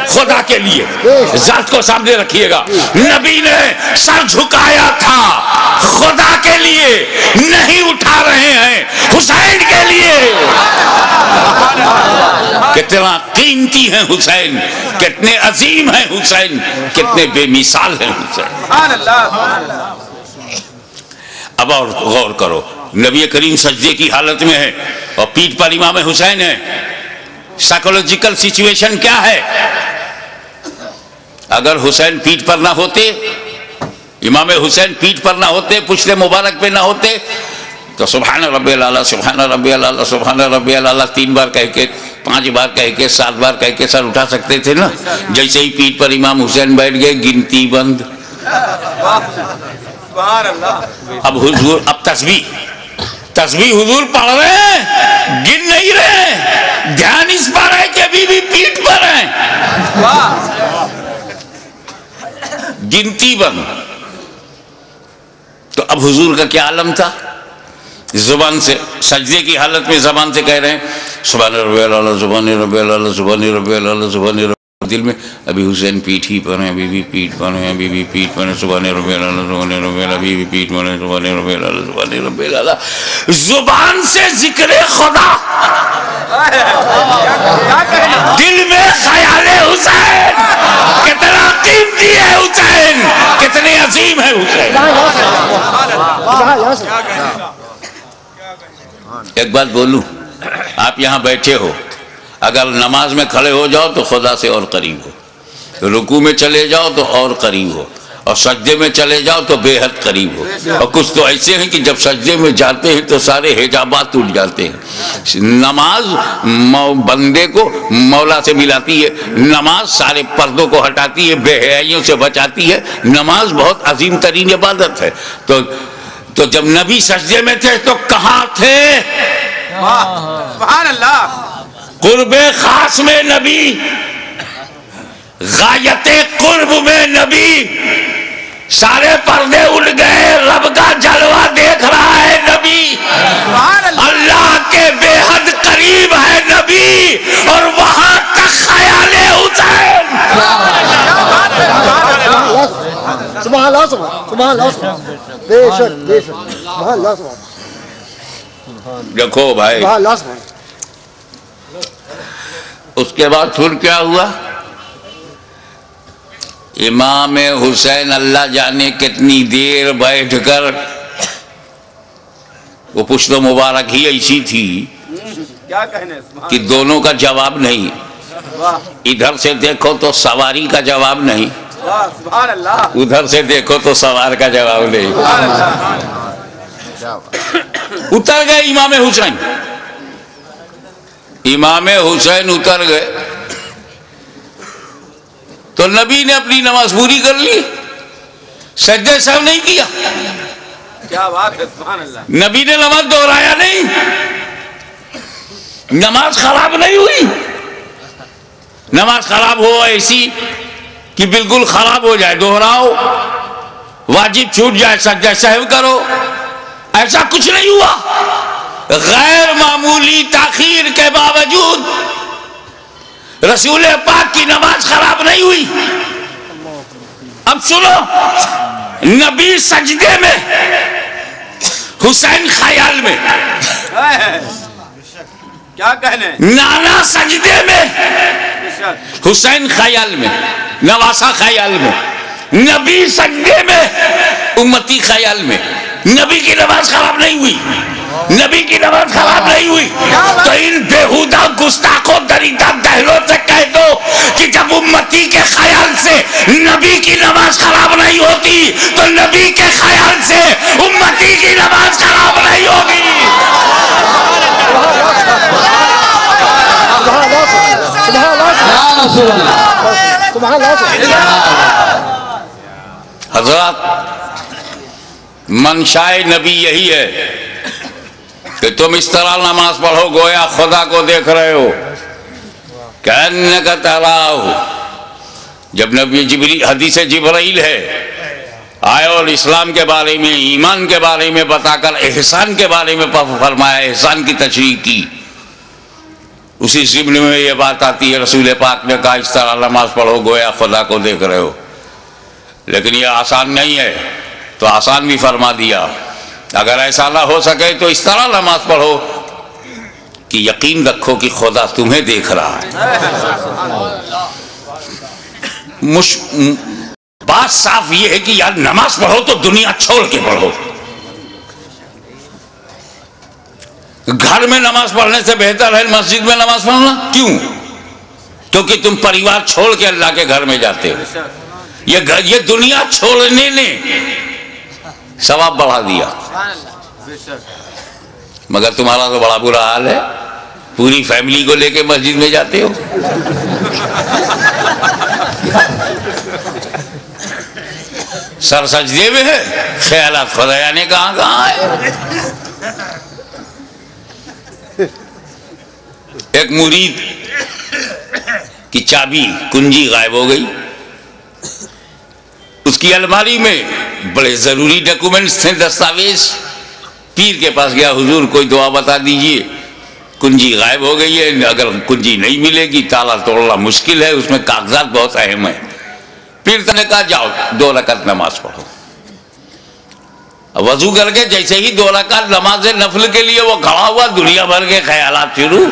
Speaker 1: خدا کے لیے، ذات کو سامنے رکھیے گا، نبی نے سر جھکایا تھا خدا کے لیے، نہیں اٹھا رہے ہیں حسین کے لیے۔ کتنا قیمتی ہیں حسین، کتنے عظیم ہیں حسین، کتنے بے مثال ہیں حسین۔ اب اور غور کرو، نبی کریم سجدے کی حالت میں ہے اور پیٹھ پر امام حسین ہے، سائیکولوجیکل سچویشن کیا ہے؟ اگر حسین پیٹھ پر نہ ہوتے، امام حسین پیٹھ پر نہ ہوتے، پشت مبارک پہ نہ ہوتے، تو سبحان ربی الاعلیٰ، سبحان ربی الاعلیٰ، سبحان ربی الاعلیٰ 3 بار کہہ کے، 5 بار کہہ کے، 7 بار کہہ کے سر اٹھا سکتے تھے نا۔ جیسے ہی پیٹھ پر امام حسین بیٹھ گئے، گنتی بند۔ اب حضور، اب تسبیح حضور پڑھ رہے ہیں، گن نہیں رہے، دھیان اس پر ہے کہ ابھی بھی پیٹھ پر ہیں، گنتی بند۔ تو اب حضور کا کیا عالم تھا؟ زبان سے، سجدے کی حالت میں زبان سے کہہ رہے ہیں سبحان ربی الاعلیٰ، سبحان ربی الاعلیٰ، سبحان ربی الاعلیٰ، سبحان ربی الاعلیٰ، دل میں ابھی حسین پیٹھ ہی پر ہیں، ابھی بھی پیٹھ پر ہیں، ابھی بھی پیٹھ پر ہیں، سبحان ربی الاعلیٰ، سبحان ربی الاعلیٰ، ابھی بھی پیٹھ پر ہیں، سبحان ربی الاعلیٰ، سبحان ربی الاعلیٰ۔ زبان سے ذکر خدا، دل میں خیال حسین، کتنا قیمتی ہے حسین، کتنے عظیم ہے حسین۔ ایک بات بولوں، آپ یہاں بیٹھے ہو، اگر نماز میں کھڑے ہو جاؤ تو خدا سے اور قریب ہو، رکوع میں چلے جاؤ تو اور قریب ہو، اور سجدے میں چلے جاؤ تو بے حد قریب ہو۔ اور کچھ تو ایسے ہیں کہ جب سجدے میں جاتے ہیں تو سارے حجابات ٹوٹ جاتے ہیں۔ نماز بندے کو مولا سے ملاتی ہے، نماز سارے پردوں کو ہٹاتی ہے، بے حیائیوں سے بچاتی ہے، نماز بہت عظیم ترین عبادت ہے۔ تو جب نبی سجدے میں تھے تو کہاں تھے؟
Speaker 3: سبحان اللہ،
Speaker 1: قرب خاص میں نبی، غایت قرب میں نبی، سارے پردے اڑ گئے، رب کا جلوہ دیکھ رہا ہے نبی، اللہ کے بے حد قریب ہے نبی، اور وہاں تک خیال حسین۔
Speaker 4: سبحان اللہ، سبحان اللہ، بے شک بے شک، سبحان اللہ، سبحان
Speaker 1: دیکھو بھائی،
Speaker 4: اللہ، سبحان۔
Speaker 1: اس کے بعد پھر کیا ہوا؟ امام حسین اللہ جانے کتنی دیر بیٹھ کر، وہ پشت مبارک ہی ایسی تھی کہ دونوں کا جواب نہیں، ادھر سے دیکھو تو سواری کا جواب نہیں، ادھر سے دیکھو تو سوار کا جواب نہیں۔ اتر گئے امام حسین، امام حسین اتر گئے تو نبی نے اپنی نماز پوری کر لی، سجدے سہو نہیں کیا،
Speaker 3: کیا بات ہے، سبحان اللہ۔
Speaker 1: نبی نے نماز دہرایا نہیں، نماز خراب نہیں ہوئی، نماز خراب ہو ایسی کہ بالکل خراب ہو جائے دہراؤ، واجب چھوٹ جائے سجدہ سہو کرو، ایسا کچھ نہیں ہوا۔ غیر معمولی تاخیر کے باوجود رسول پاک کی نماز خراب نہیں ہوئی۔ اب سنو، نبی سجدے میں، حسین خیال میں،
Speaker 3: کیا کہنے،
Speaker 1: نانا سجدے میں، حسین خیال میں، نواسہ خیال میں، نبی سجدے میں، امتی خیال میں. نبی کی نماز خراب نہیں ہوئی، نبی کی نماز خراب نہیں ہوئی. تو ان بےہودہ گستاخوں دریدہ دہلوں سے کہہ دو کہ جب امتی کے خیال سے نبی کی نماز خراب نہیں ہوتی تو نبی کے خیال سے امتی کی نماز خراب نہیں ہوگی. حضرات، منشائے نبی یہی ہے کہ تم اس طرح نماز پڑھو گویا خدا کو دیکھ رہے ہو. کأنک تراہ. جب نبی حدیث جبرائیل ہے آئے اور اسلام کے بارے میں، ایمان کے بارے میں بتا کر احسان کے بارے میں فرمایا، احسان کی تشریح کی. اسی ضمن میں یہ بات آتی ہے، رسول پاک نے کہا اس طرح نماز پڑھو گویا خدا کو دیکھ رہے ہو. لیکن یہ آسان نہیں ہے تو آسان بھی فرما دیا. اگر ایسا نہ ہو سکے تو اس طرح نماز پڑھو کہ یقین رکھو کہ خدا تمہیں دیکھ رہا ہے. بات صاف یہ ہے کہ یار نماز پڑھو تو دنیا چھوڑ کے پڑھو. گھر میں نماز پڑھنے سے بہتر ہے مسجد میں نماز پڑھنا. کیوں؟ کیونکہ تم پریوار چھوڑ کے اللہ کے گھر میں جاتے ہو. یہ دنیا چھوڑنے نے ثواب بڑھا دیا، مگر تمہارا تو بڑا برا حال ہے، پوری فیملی کو لے کے مسجد میں جاتے ہو. سر سجدے میں ہے، خیالات خدایا نے کہاں ہے. ایک مرید کی چابی کنجی غائب ہو گئی. اس کی الماری میں بڑے ضروری ڈاکومنٹس تھے، دستاویز. پیر کے پاس گیا، حضور کوئی دعا بتا دیجئے، کنجی غائب ہو گئی ہے، اگر کنجی نہیں ملے گی تالا توڑنا مشکل ہے، اس میں کاغذات بہت اہم ہیں. پیر نے کہا جاؤ 2 رکعت نماز پڑھو. وضو کر کے جیسے ہی 2 رکعت نماز نفل کے لیے وہ کھڑا ہوا، دنیا بھر کے خیالات شروع.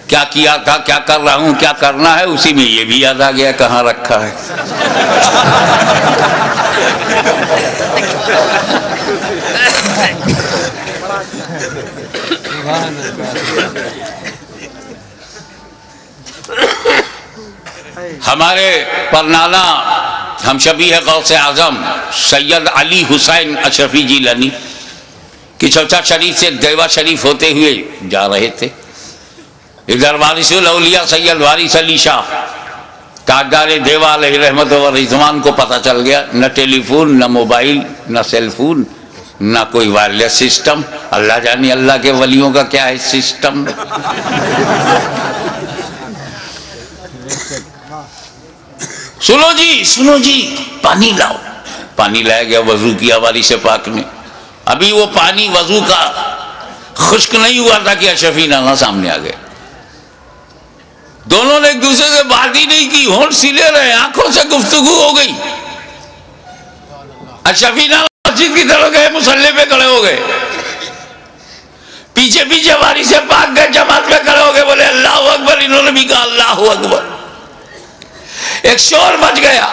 Speaker 1: کیا کیا تھا، کیا کر رہا ہوں، کیا کرنا ہے. اسی میں یہ بھی یاد آ گیا کہاں رکھا ہے. ہمارے پرنانا ہم شبیہ غوث اعظم سید علی حسین اشرفی جیلانی کی چوچا شریف سے دیوا شریف ہوتے ہوئے جا رہے تھے. ادھر وارث الاولیاء سید وارث علی شاہ تاجدار دیوا علیہ رحمت و رضوان کو پتہ چل گیا. نہ ٹیلی فون، نہ موبائل، نہ سیل فون، نہ کوئی وائرلیس سسٹم. اللہ جانے اللہ کے ولیوں کا کیا ہے سسٹم. سنو جی پانی لاؤ. پانی لایا گیا، وضو کیا وارث پاک نے. ابھی وہ پانی وضو کا خشک نہیں ہوا تھا کہ اشرفی نانا سامنے آ گئے. دونوں نے ایک دوسرے سے بات ہی نہیں کی، ہونٹ سلے رہے، آنکھوں سے گفتگو ہو گئی. اشرفی نانا مسجد کی طرف گئے، مصلی پہ کھڑے ہو گئے. پیچھے پیچھے وارث پاک گئے، جماعت میں کھڑے ہو گئے، بولے اللہ اکبر. انہوں نے بھی کہا اللہ اکبر. ایک شور مچ گیا.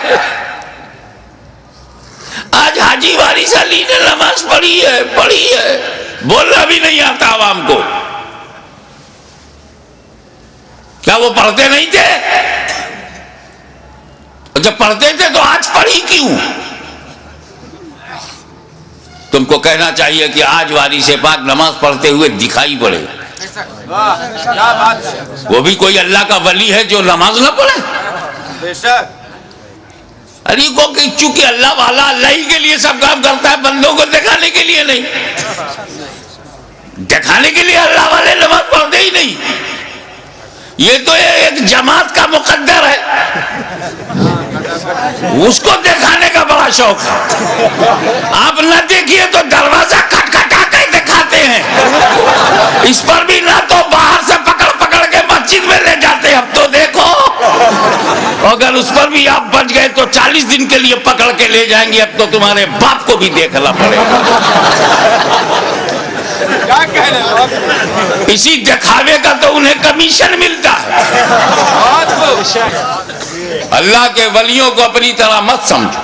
Speaker 1: آج حاجی وارث علی نے نماز پڑھی ہے، بولنا بھی نہیں آتا عوام کو. کیا وہ پڑھتے نہیں تھے؟ جب پڑھتے تھے تو آج پڑھی کیوں؟ تم کو کہنا چاہیے کہ آج وارث پاک نماز پڑھتے ہوئے دکھائی پڑے. وہ بھی کوئی اللہ کا ولی ہے جو نماز نہ پڑھے؟ ارے کو کہ چونکہ اللہ والا اللہ ہی کے لیے سب کام کرتا ہے، بندوں کو دکھانے کے لیے نہیں. دکھانے کے لیے اللہ والے نماز پڑھتے ہی نہیں. یہ تو ایک جماعت کا مقدر ہے، اس کو دکھانے کا بڑا شوق ہے. آپ نہ دیکھیے تو دروازہ کھٹکھٹا کے دکھاتے ہیں. اس پر بھی نہ تو باہر سے پکڑ کے مسجد میں لے جاتے ہیں. اب تو دیکھو، اگر اس پر بھی آپ بچ گئے تو 40 دن کے لیے پکڑ کے لے جائیں گے. اب تو تمہارے باپ کو بھی دیکھنا پڑے گا.
Speaker 3: کیا کہہ رہے ہیں؟
Speaker 1: اسی دکھاوے کا تو انہیں کمیشن ملتا ہے۔ اللہ کے ولیوں کو اپنی طرح مت سمجھو۔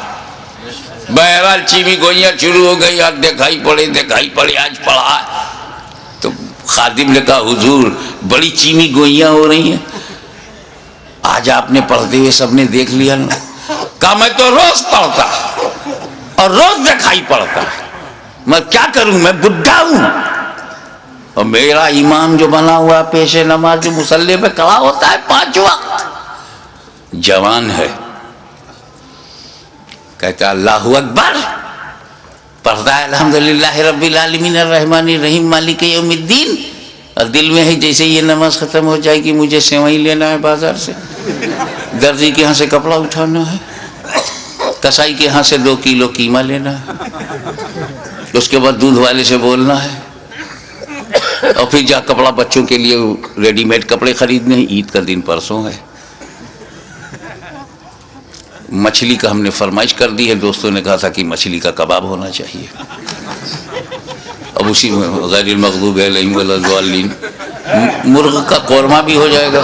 Speaker 1: بہرحال چیمی گوئیاں شروع ہو گئی، آج دکھائی پڑے، آج پڑھا تو خادم نے کہا حضور بڑی چیمی گوئیاں ہو رہی ہیں، آج آپ نے پڑھتے ہوئے سب نے دیکھ لیا نا۔ کہا میں تو روز پڑھتا اور روز دکھائی پڑھتا، میں کیا کروں، میں بڈھا ہوں، اور میرا امام جو بنا ہوا پیش نماز جو مصلی پہ کھڑا ہوتا ہے 5 وقت، جوان ہے، کہتا اللہ اکبر، پڑھتا ہے الحمدللہ رب العالمین الرحمن الرحیم مالک یوم الدین، اور دل میں ہے جیسے یہ نماز ختم ہو جائے گی مجھے سیوئی لینا ہے بازار سے، درزی کے ہاں سے کپڑا اٹھانا ہے، کسائی کے ہاں سے 2 کلو قیمہ لینا ہے، اس کے بعد دودھ والے سے بولنا ہے، اور پھر جا کپڑا بچوں کے لیے ریڈی میڈ کپڑے خریدنے ہیں، عید کا دن پرسوں ہے۔ مچھلی کا ہم نے فرمائش کر دی ہے، دوستوں نے کہا تھا کہ مچھلی کا کباب ہونا چاہیے، اب اسی میں غیر المغضوب علیہم ولا الضالین، مرغ کا قورمہ بھی ہو جائے گا،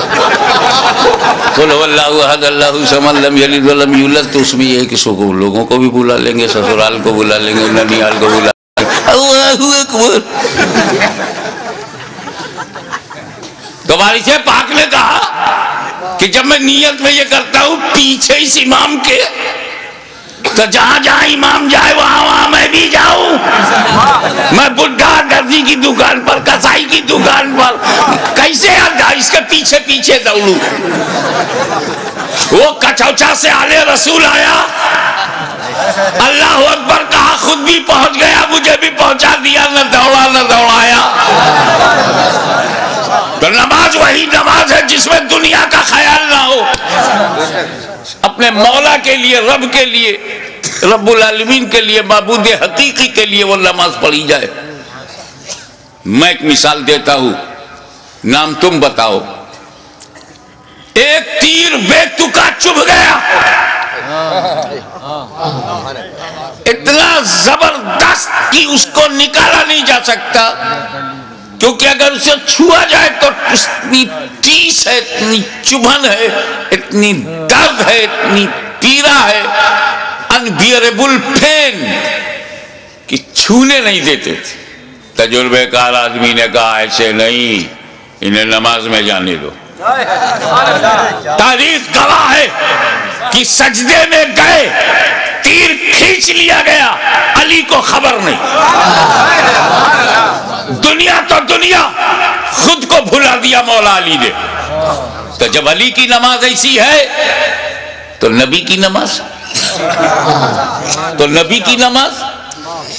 Speaker 1: قل هو اللہ احد اللہ الصمد لم یلد ولم یولد، تو اس میں یہ ہے کہ لوگوں کو بھی بلا لیں گے، سسرال کو بلا لیں گے، ننیال کو بلا لیں گے، اللہ اکبر۔ تو وارث پاک نے کہا کہ جب میں نیت میں یہ کرتا ہوں پیچھے اس امام کے، تو جہاں جہاں امام جائے وہاں وہاں میں بھی جاؤں، میں بڈھا درزی کی دکان پر، کسائی کی دکان پر، کیسے اس کے پیچھے پیچھے دوڑوں۔ وہ کچوچا سے آلے رسول آیا، اللہ اکبر کہا، خود بھی پہنچ گیا، مجھے بھی پہنچا دیا، نہ دوڑا نہ دوڑایا۔ تو نماز وہی نماز ہے جس میں دنیا کا خیال نہ ہو، اپنے مولا کے لیے، رب کے لیے، رب العالمین کے لیے، معبود حقیقی کے لیے وہ نماز پڑھی جائے۔ میں ایک مثال دیتا ہوں، نام تم بتاؤ۔ ایک تیر بے تکا چبھ گیا، اتنا زبردست کہ اس کو نکالا نہیں جا سکتا، کیونکہ اگر اسے چھوا جائے تو اتنی ٹیس ہے، اتنی چبھن ہے، اتنی درد ہے، اتنی پیرا ہے، انبیئربل پین، کہ چھونے نہیں دیتے تھے۔ تجربے کار آدمی نے کہا ایسے نہیں، انہیں نماز میں جانے دو۔ تاریخ گواہ ہے کہ سجدے میں گئے، تیر کھینچ لیا گیا، علی کو خبر نہیں۔ دنیا تو دنیا، خود کو بھلا دیا مولا علی نے۔ تو جب علی کی نماز ایسی ہے تو نبی کی نماز،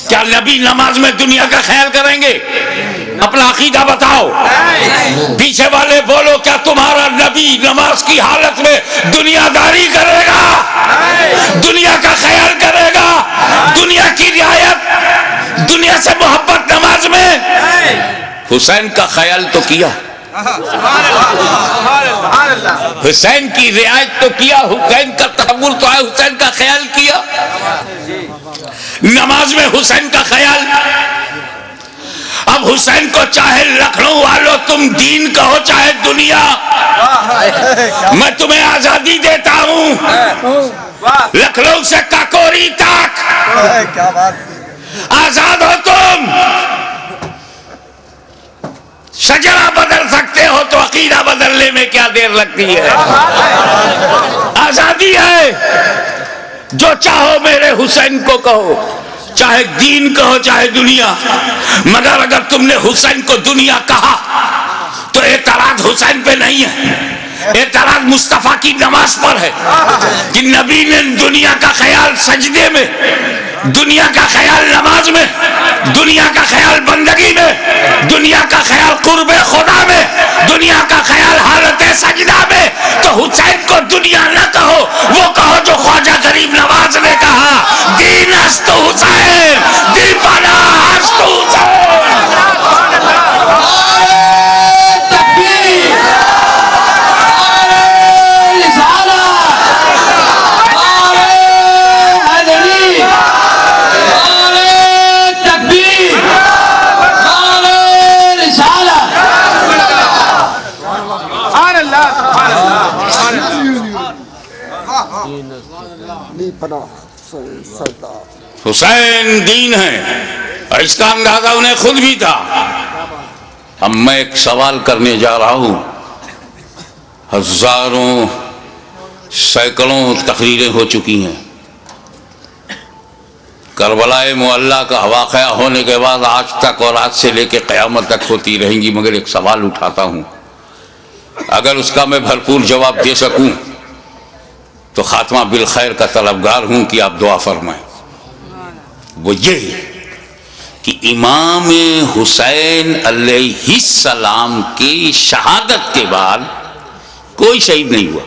Speaker 1: کیا نبی نماز میں دنیا کا خیال کریں گے؟ اپنا عقیدہ بتاؤ۔ پیچھے والے بولو، کیا تمہارا نبی نماز کی حالت میں دنیا داری کرے گا، دنیا کا خیال کرے گا، دنیا کی رعایت، دنیا سے محبت نماز میں؟ حسین کا خیال تو کیا، حسین کی رعایت تو کیا، حسین کا تصور تو ہے، حسین کا خیال کیا، نماز میں حسین کا خیال۔ اب حسین کو چاہے لکھنؤ والوں تم دین کہو چاہے دنیا، میں تمہیں آزادی دیتا ہوں، لکھنؤ سے کاکوری تک آزاد ہو تم، شجرہ بدل سکتے ہو تو عقیدہ بدلنے میں کیا دیر لگتی ہے؟ آزادی ہے، جو چاہو میرے حسین کو کہو، چاہے دین کہو چاہے دنیا، مگر اگر تم نے حسین کو دنیا کہا تو اعتراض حسین پہ نہیں ہے، اعتراض مصطفیٰ کی نماز پر ہے کہ نبی نے دنیا کا خیال سجدے میں، دنیا کا خیال نماز میں، دنیا کا خیال بندگی میں، دنیا کا خیال قرب خدا میں، دنیا کا خیال حالت سجدہ میں، تو حسین کو دنیا نہ کہو، وہ کہو جو خواجہ غریب نواز نے کہا، دین است حسین، دین پانا است حسین۔
Speaker 5: تکبیر
Speaker 4: لی پناہ سردار
Speaker 1: حسین دین ہے، اور اس کا اندازہ انہیں خود بھی تھا۔ اب میں ایک سوال کرنے جا رہا ہوں، ہزاروں سینکڑوں تقریریں ہو چکی ہیں، کربلا معلیٰ کا واقعہ ہونے کے بعد آج تک اور آج سے لے کے قیامت تک ہوتی رہیں گی، مگر ایک سوال اٹھاتا ہوں، اگر اس کا میں بھرپور جواب دے سکوں تو خاتمہ بالخیر کا طلبگار ہوں کہ آپ دعا فرمائیں۔ وہ یہ کہ امام حسین علیہ السلام کی شہادت کے بعد کوئی شہید نہیں ہوا،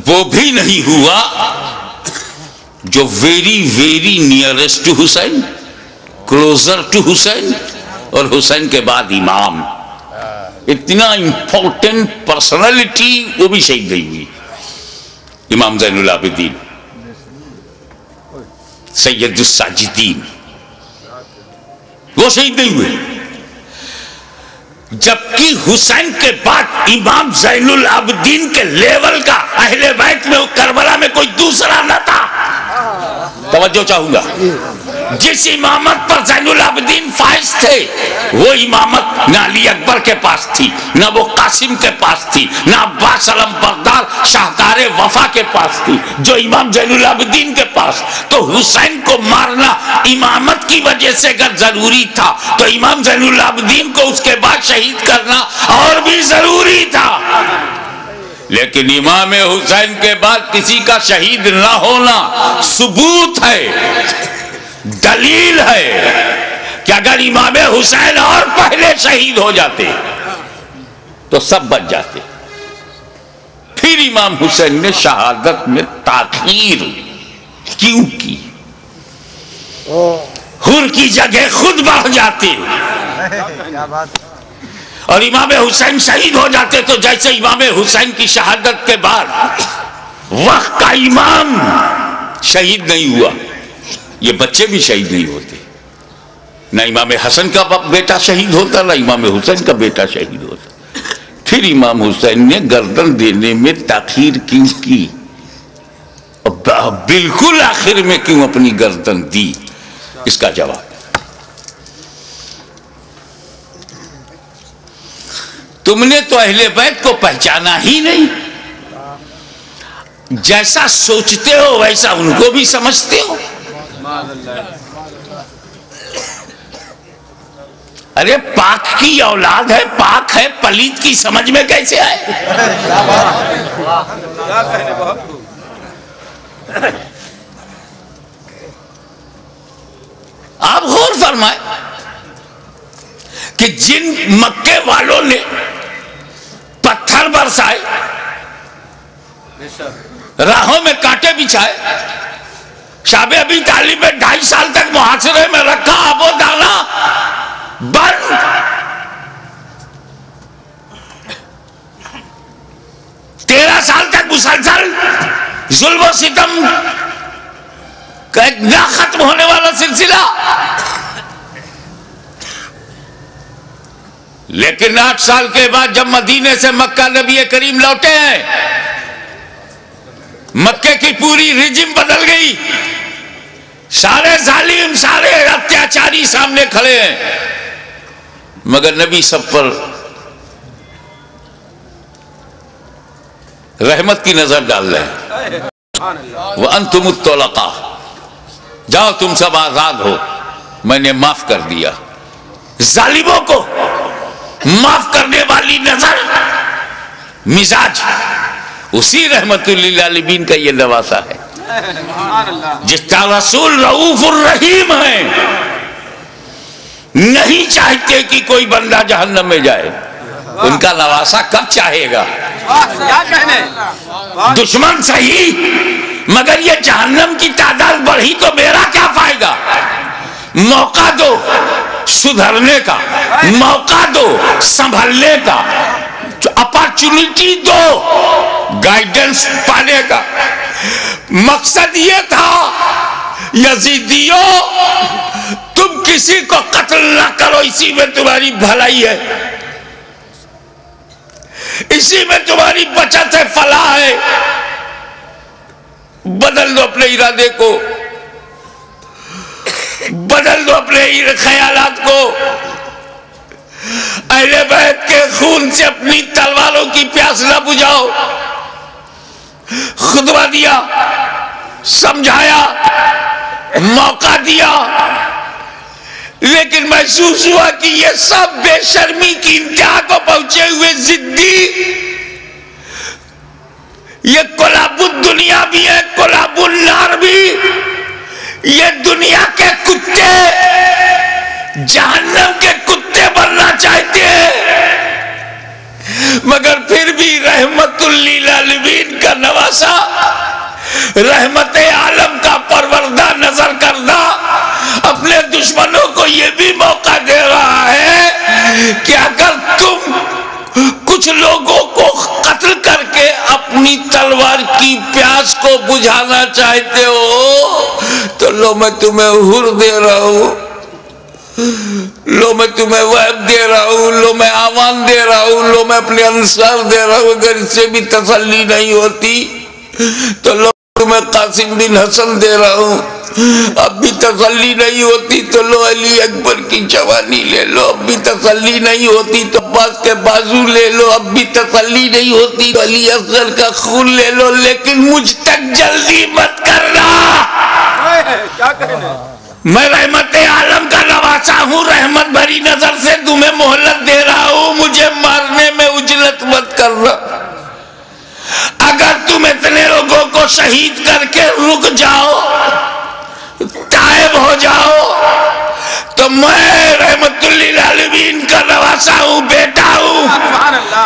Speaker 1: وہ بھی نہیں ہوا جو very nearest to Hussain, closer to Hussain, اور حسین کے بعد امام، اتنا امپورٹنٹ پرسنالٹی وہ بھی شہید نہیں ہوئی۔ امام زین العابدین، سید الساجدین، وہ شہید نہیں ہوئے، جبکہ حسین کے بعد امام زین العابدین کے لیول کا اہل بیت میں کربلا میں کوئی دوسرا نہ تھا۔ توجہ چاہوں گا، جس امامت پر زین العابدین فائز تھے وہ امامت نہ علی اکبر کے پاس تھی، نہ وہ قاسم کے پاس تھی، نہ عباس علم بردار شاہدار وفا کے پاس تھی، جو امام زین العابدین کے پاس۔ تو حسین کو مارنا امامت کی وجہ سے اگر ضروری تھا تو امام زین العابدین کو اس کے بعد شہید کرنا اور بھی ضروری تھا۔ لیکن امام حسین کے بعد کسی کا شہید نہ ہونا ثبوت ہے، دلیل ہے کہ اگر امام حسین اور پہلے شہید ہو جاتے تو سب بچ جاتے۔ پھر امام حسین نے شہادت میں تاخیر کیوں کی؟ حر کی جگہ خود بڑھ جاتے اور امام حسین شہید ہو جاتے، تو جیسے امام حسین کی شہادت کے بعد وقت کا امام شہید نہیں ہوا، یہ بچے بھی شہید نہیں ہوتے، نہ امام حسن کا بیٹا شہید ہوتا، نہ امام حسین کا بیٹا شہید ہوتا۔ پھر امام حسین نے گردن دینے میں تاخیر کیوں کی؟ بالکل آخر میں کیوں اپنی گردن دی؟ اس کا جواب، تم نے تو اہل بیت کو پہچانا ہی نہیں، جیسا سوچتے ہو ویسا ان کو بھی سمجھتے ہو۔ ارے پاک کی اولاد ہے، پاک ہے، پلیت کی سمجھ میں کیسے آئے؟ آپ غور فرمائیں کہ جن مکے والوں نے پتھر برسائے، راہوں میں کانٹے بچھائے، شاب ابی طالب میں 2.5 سال تک محاصرے میں رکھا، آب و دانا بند، 13 سال تک مسلسل ظلم و ستم کا ایک نہ ختم ہونے والا سلسلہ، لیکن 8 سال کے بعد جب مدینے سے مکہ نبی کریم لوٹے ہیں، مکے کی پوری رجم بدل گئی، سارے ظالم، سارے اتیاچاری سامنے کھڑے ہیں، مگر نبی سب پر رحمت کی نظر ڈال رہے ہیں۔ وَأَنْتُمُ الطُّلَقَاء، جاؤ تم سب آزاد ہو، میں نے معاف کر دیا۔ ظالموں کو معاف کرنے والی نظر، مزاج، اسی رحمت للعالمین کا یہ نواسا ہے، جس کا رسول رؤوف الرحیم ہے، نہیں چاہتے کہ کوئی بندہ جہنم میں جائے، ان کا نواسا کب چاہے گا؟ دشمن صحیح، مگر یہ جہنم کی تعداد بڑھی تو میرا کیا فائدہ؟ موقع دو سدھرنے کا، موقع دو سنبھلنے کا، اپارچونٹی دو گائیڈنس پانے کا۔ مقصد یہ تھا یزیدیوں تم کسی کو قتل نہ کرو، اسی میں تمہاری بھلائی ہے۔ اسی میں تمہاری بچت ہے، فلاح ہے۔ بدل دو اپنے ارادے کو، بدل دو اپنے خیالات کو۔ اہل بیت کے خون سے اپنی تلواروں کی پیاس نہ بجھاؤ۔ خطبہ دیا، سمجھایا، موقع دیا، لیکن محسوس ہوا کہ یہ سب بے شرمی کی انتہا کو پہنچے ہوئے ضدی، یہ کلاب الدنیا بھی ہے، کلاب النار بھی، یہ دنیا کے کتے جہنم کے کتے بننا چاہتے ہیں، مگر پھر بھی رحمت للعالمین کا نواسا، رحمت عالم کا پروردہ نظر کردہ اپنے دشمنوں کو یہ بھی موقع دے رہا ہے کہ اگر تم کچھ لوگوں کو قتل کر کے اپنی تلوار کی پیاس کو بجھانا چاہتے ہو تو لو میں تمہیں حر دے رہا ہوں، لو میں تمہیں وہب دے رہا ہوں، لو میں آوان دے رہا ہوں، لو میں اپنے انصار دے رہا ہوں۔ اگر اس سے بھی تسلی نہیں ہوتی تو لو میں قاسم بن حسن دے رہا ہوں، اب بھی تسلی نہیں ہوتی تو لو علی اکبر کی جوانی لے لو، اب بھی تسلی نہیں ہوتی تو عباس کے بازو لے لو، اب بھی تسلی نہیں ہوتی تو علی اصغر کا خون لے لو، لیکن مجھ تک جلدی مت کرنا۔
Speaker 3: کیا کہنا؟
Speaker 1: میں رحمت عالم کا نواسا ہوں، رحمت بھری نظر سے تمہیں مہلت دے رہا ہوں، مجھے مارنے میں اجلت مت کرنا۔ اگر تم اتنے لوگوں کو شہید کر کے رک جاؤ، تائب ہو جاؤ، تو میں رحمت للعالمین کا نواسا ہوں، بیٹا ہوں،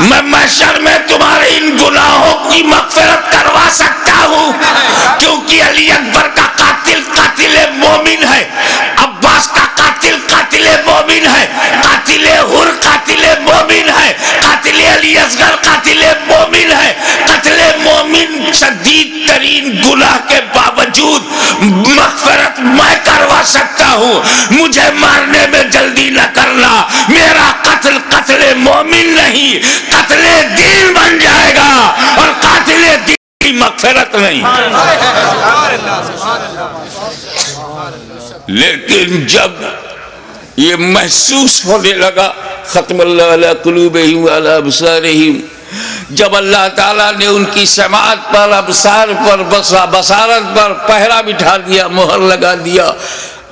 Speaker 1: میں محشر میں تمہارے ان گناہوں کی مغفرت کروا سکتا ہوں، کیونکہ علی اکبر کا قاتل قاتل مومن ہے، عباس کا قاتل قاتل مومن ہے، قاتل حر قاتل مومن ہے، قاتل علی اصغر قاتل مومن ہے۔ قتل مومن شدید ترین گناہ کے باوجود مغفرت میں کروا سکتا ہوں، مجھے مارنے میں جلدی نہ کرنا، میرا قتل قتل مومن نہیں قتل دین بن جائے گا، اور قاتل دین کی مغفرت نہیں۔ لیکن جب یہ محسوس ہونے لگا، ختم اللہ علی قلوبہم وعلی ابصارہم، جب اللہ تعالیٰ نے ان کی سماعت پر، ابصار پر، بصارت پر پہرا بٹھا دیا، مہر لگا دیا،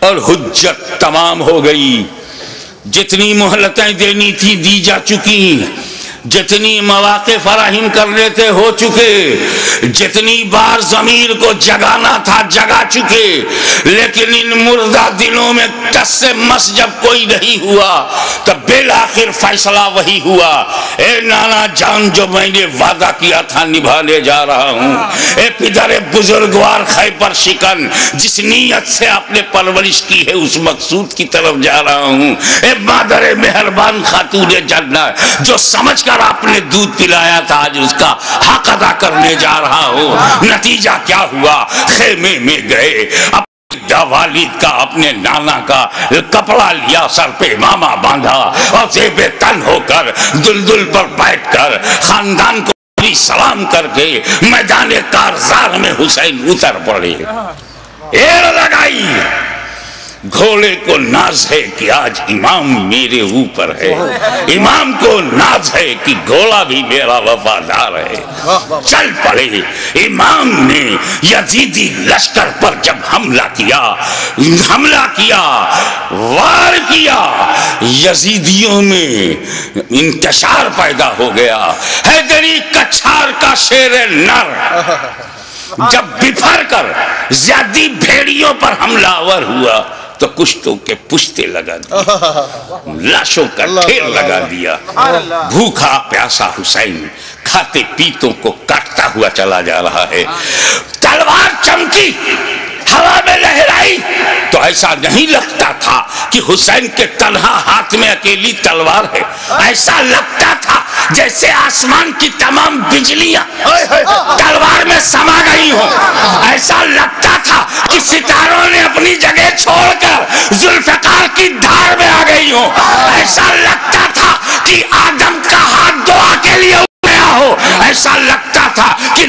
Speaker 1: اور حجت تمام ہو گئی، جتنی مہلتیں دینی تھی دی جا چکی، جتنی مواقع فراہم کرنے تھے ہو چکے، جتنی بار ضمیر کو جگانا تھا جگا چکے، لیکن ان مردہ دلوں میں ٹس سے مس جب کوئی نہیں ہوا تب بالآخر فیصلہ وہی ہوا، اے نانا جان جو میں نے وعدہ کیا تھا نبھانے جا رہا ہوں، اے پدر بزرگوار خیبر شکن جس نیت سے آپ نے پرورش کی ہے اس مقصود کی طرف جا رہا ہوں، اے مادر مہربان خاتون جنت جو سمجھ کر آپ نے دودھ پلایا تھا آج اس کا حق ادا کرنے جا رہا ہوں۔ نتیجہ کیا ہوا؟ خیمے میں گئے، والد کا اپنے نانا کا کپڑا لیا، سر پہ امامہ باندھا، اور زیب تن ہو کر دلدل پر بیٹھ کر خاندان کو سلام کر کے میدان کارزار میں حسین اتر پڑے، ایر لگائی۔ گھوڑے کو ناز ہے کہ آج امام میرے اوپر ہے، امام کو ناز ہے کہ گھوڑا بھی میرا وفادار ہے۔ چل پڑے، امام نے یزیدی لشکر پر جب حملہ کیا، وار کیا، یزیدیوں میں انتشار پیدا ہو گیا۔ حیدری کچھار کا شیر نر جب بفر کر زیادی بھیڑیوں پر حملہ آور ہوا تو کشتوں کے پشتے لگا دیا، لاشوں کا ڈھیر لگا دیا۔ بھوکا پیاسا حسین کھاتے پیتوں کو کاٹتا ہوا چلا جا رہا ہے، تلوار چمکی، ہوا میں لہرائی تو ایسا نہیں لگتا تھا کہ حسین کے تنہا ہاتھ میں اکیلی تلوار ہے، ایسا لگتا تھا جیسے آسمان کی تمام بجلیاں تلوار میں سما گئی ہوں، ایسا لگتا تھا کہ ستاروں نے اپنی جگہ چھوڑ کر ذوالفقار کی دھار میں آ گئی ہوں، ایسا لگتا تھا کہ آدم کا ہاتھ دعا کے لیے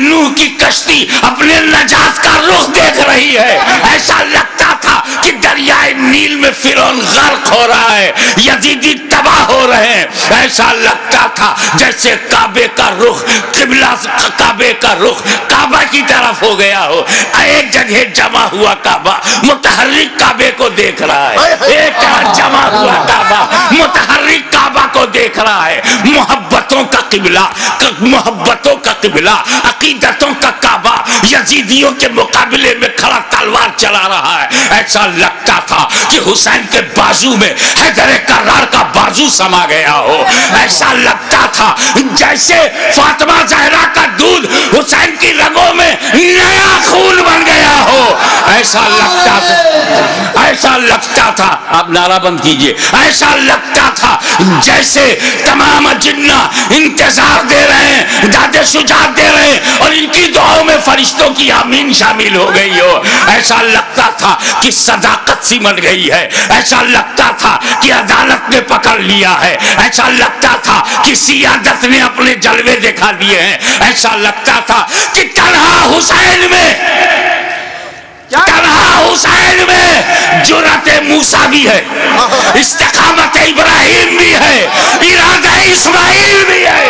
Speaker 1: نوح کی کشتی اپنے نجات کا رخ دیکھ رہی ہے. ایسا لگتا تھا کہ دریائے نیل میں فرعون غرق ہو رہا ہے, یزیدی تباہ ہو رہے ہیں. ایسا لگتا تھا جیسے کعبے کا رخ قبلہ, کعبے کا رخ کعبہ کی طرف ہو گیا ہو. ایک جگہ جمع ہوا کعبہ متحرک کعبے کو دیکھ رہا ہے, ایک جمع ہوا کعبہ متحرک کعبہ کو دیکھ رہا ہے. محبتوں کا قبلہ, محبتوں کا قبلہ, عقیدتوں کا کعبہ یزیدیوں کے مقابلے میں کھڑا تلوار چلا رہا ہے. ایسا لگتا تھا کہ حسین کے بازو میں حیدر کرار کا بازو سما گیا ہو. ایسا لگتا تھا جیسے فاطمہ زہرا کا دودھ حسین کی رگوں میں نیا خون بن گیا ہو. ایسا لگتا تھا, ایسا لگتا تھا, آپ نعرہ بند کیجئے, ایسا لگتا تھا جیسے تمام جنہ انتظار دے رہے ہیں, داد شجاعت دے رہے ہیں, اور ان کی دعاؤں میں فرشتوں کی آمین شامل ہو گئی ہو. ایسا لگتا تھا کہ صداقت سمٹ گئی ہے. ایسا لگتا تھا کہ عدالت نے پکڑ لیا ہے. ایسا لگتا تھا کہ سیادت نے اپنے جلوے دکھا دیے ہیں. ایسا لگتا تھا کہ تنہا حسین میں, تنہا حسین میں جرأت موسیٰ بھی ہے, استقامت ابراہیم بھی ہے, ارادہ اسماعیل بھی ہے.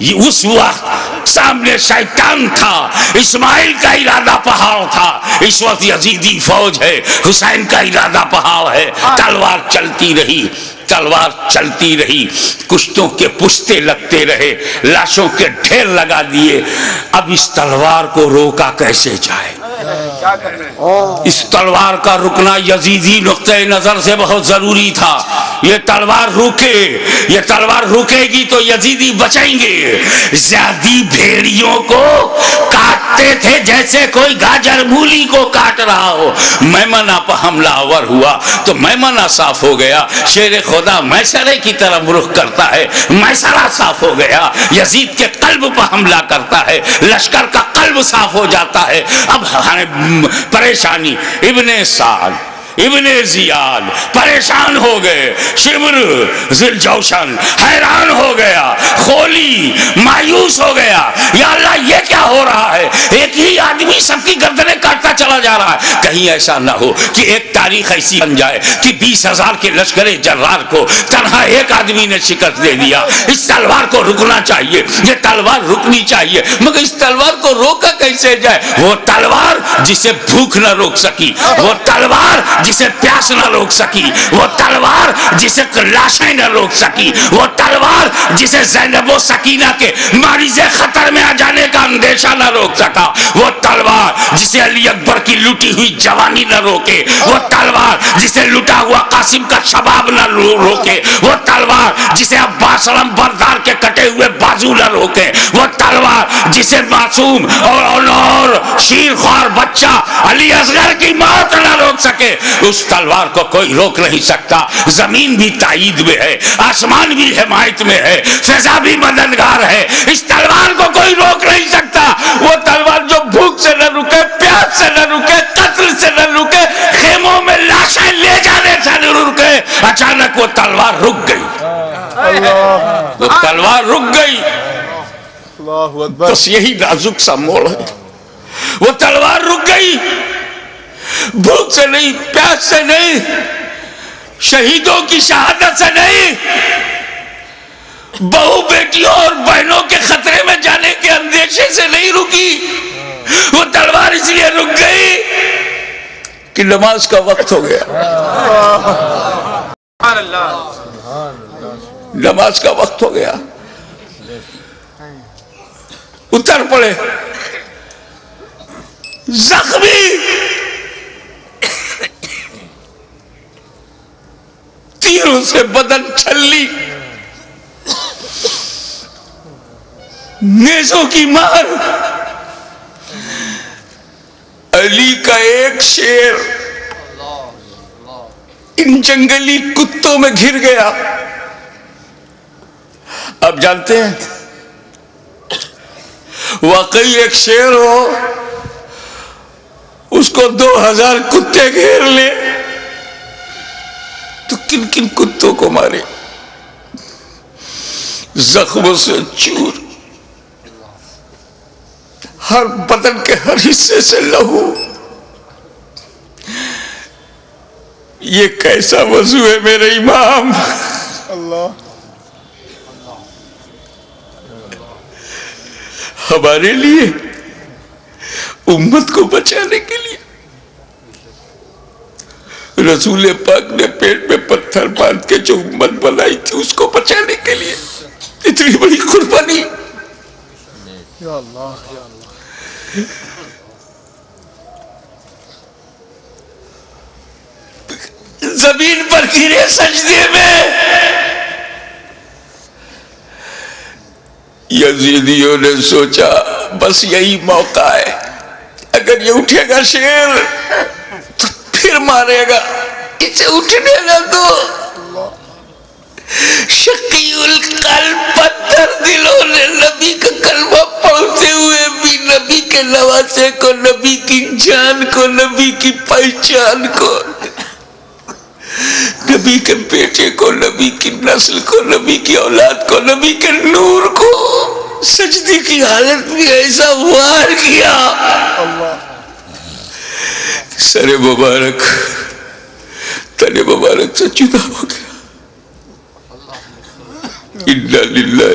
Speaker 1: اس وقت سامنے شیطان تھا, اسماعیل کا ارادہ پہاڑ تھا. اس وقت یزیدی فوج ہے, حسین کا ارادہ پہاڑ ہے. تلوار چلتی رہی, تلوار چلتی رہی, کشتوں کے پشتے لگتے رہے, لاشوں کے ڈھیر لگا دیے. اب اس تلوار کو روکا کیسے جائے؟ اس تلوار کا رکنا یزیدی نقطہ نظر سے بہت ضروری تھا. یہ تلوار روکے, یہ تلوار روکے گی تو یزیدی بچیں گے. زیادی بھیڑیوں کو کاٹتے تھے جیسے کوئی گاجر مولی کو کاٹ رہا ہو. میمنہ پر حملہ آور ہوا تو میمنہ صاف ہو گیا. شیر خدا میسرے کی طرف رخ کرتا ہے, میسرہ صاف ہو گیا. یزید کے قلب پر حملہ کرتا ہے, لشکر کا قلب صاف ہو جاتا ہے. اب پریشانی, ابن سعد, ابن زیاد پریشان ہو گئے, شمر ذل جوشن حیران ہو گیا, خولی مایوس ہو گیا. یا اللہ یہ کیا ہو رہا ہے؟ ایک ہی آدمی سب کی گردنیں کاٹتا چلا جا رہا ہے. کہیں ایسا نہ ہو کہ ایک تاریخ ایسی بن جائے کہ 20,000 کے لشکر جرار کو تنہا ایک آدمی نے شکست دے دیا. اس تلوار کو رکنا چاہیے, یہ تلوار رکنی چاہیے. مگر اس تلوار کو روکا کیسے جائے؟ وہ تلوار جسے بھوک نہ روک سکی, وہ تلوار جسے پیاس نہ روک سکی, وہ تلوار جسے لاشیں نہ روک سکی, وہ تلوار جسے زینب و سکینہ کے مریض خطر میں آ جانے کا اندیشہ نہ روک سکا, وہ تلوار جسے علی اکبر کی لوٹی ہوئی جوانی نہ روکے, وہ تلوار جسے لٹا ہوا قاسم کا شباب نہ روکے, وہ تلوار جسے عباس علم بردار کے کٹے ہوئے بازو نہ روکے, وہ تلوار جسے معصوم اور شیر خوار بچہ علی اصغر کی موت نہ روک سکے. اس تلوار کو کوئی روک نہیں سکتا. زمین بھی تائید میں ہے, آسمان بھی حمایت میں ہے, فضا بھی مددگار ہے. اس تلوار کو کوئی روک نہیں سکتا. وہ تلوار جو بھوک سے نہ رکے, پیاس سے نہ رکے, قتل سے نہ رکے, خیموں میں لاشیں لے جانے سے نہ رکے. اچانک وہ تلوار رک گئی, وہ تلوار رک گئی. بس یہی نازک سا موڑ ہے. وہ تلوار رک گئی, بھوک سے نہیں, پیاس سے نہیں, شہیدوں کی شہادت سے نہیں, بہو بیٹیوں اور بہنوں کے خطرے میں جانے کے اندیشے سے نہیں رکی. وہ تلوار اس لیے رک گئی کہ نماز کا وقت ہو گیا. نماز کا وقت ہو گیا. اتر پڑے زخمی, تیروں سے بدن چھلی, نیزوں کی مار. علی کا ایک شیر ان جنگلی کتوں میں گھر گیا. اب جانتے ہیں واقعی ایک شیر ہو, اس کو 2000 کتے گھیر لے تو کن کن کتوں کو مارے, زخموں سے چور, ہر بدن کے ہر حصے سے لہو. یہ کیسا وضو ہے میرے امام؟
Speaker 4: اللہ
Speaker 1: ہمارے لیے، امت کو بچانے کے لیے رسول پاک نے پیٹ میں پتھر باندھ کے جو امت بنائی تھی اس کو بچانے کے لیے اتنی بڑی قربانی.
Speaker 4: یا اللہ یا اللہ.
Speaker 1: زمین پر گرے سجدے میں. یزیدیوں نے سوچا بس یہی موقع ہے، اگر یہ اٹھے گا شیر تو پھر مارے گا، اسے اٹھنے نہ دو. شقی القلب پتھر دلوں نے نبی کا کلمہ پڑھتے ہوئے بھی نبی کے نواسے کو، نبی کی جان کو، نبی کی پہچان کو، نبی کے بیٹے کو، نبی کی نسل کو، نبی کی اولاد کو، نبی کے نور کو سجدے کی حالت میں ایسا وار کیا. سر مبارک تن مبارک سے جدا ہو گیا. انا للہ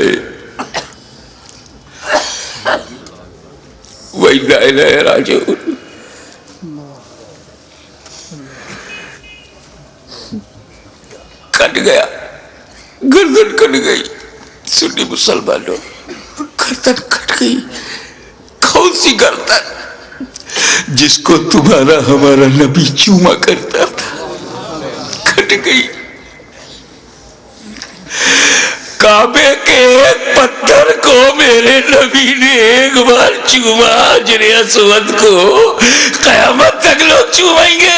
Speaker 1: و انا الیہ راجعون. کٹ گیا، گردن کٹ گئی. سنی مسلمانوں، گردن کٹ گئی. کون سی گردن؟ جس کو تمہارا ہمارا نبی چوما کرتا تھا، کٹ گئی. کعبے کے ایک پتھر کو میرے نبی نے ایک بار چوما، حجر اسود کو. قیامت تک لوگ چومیں گے،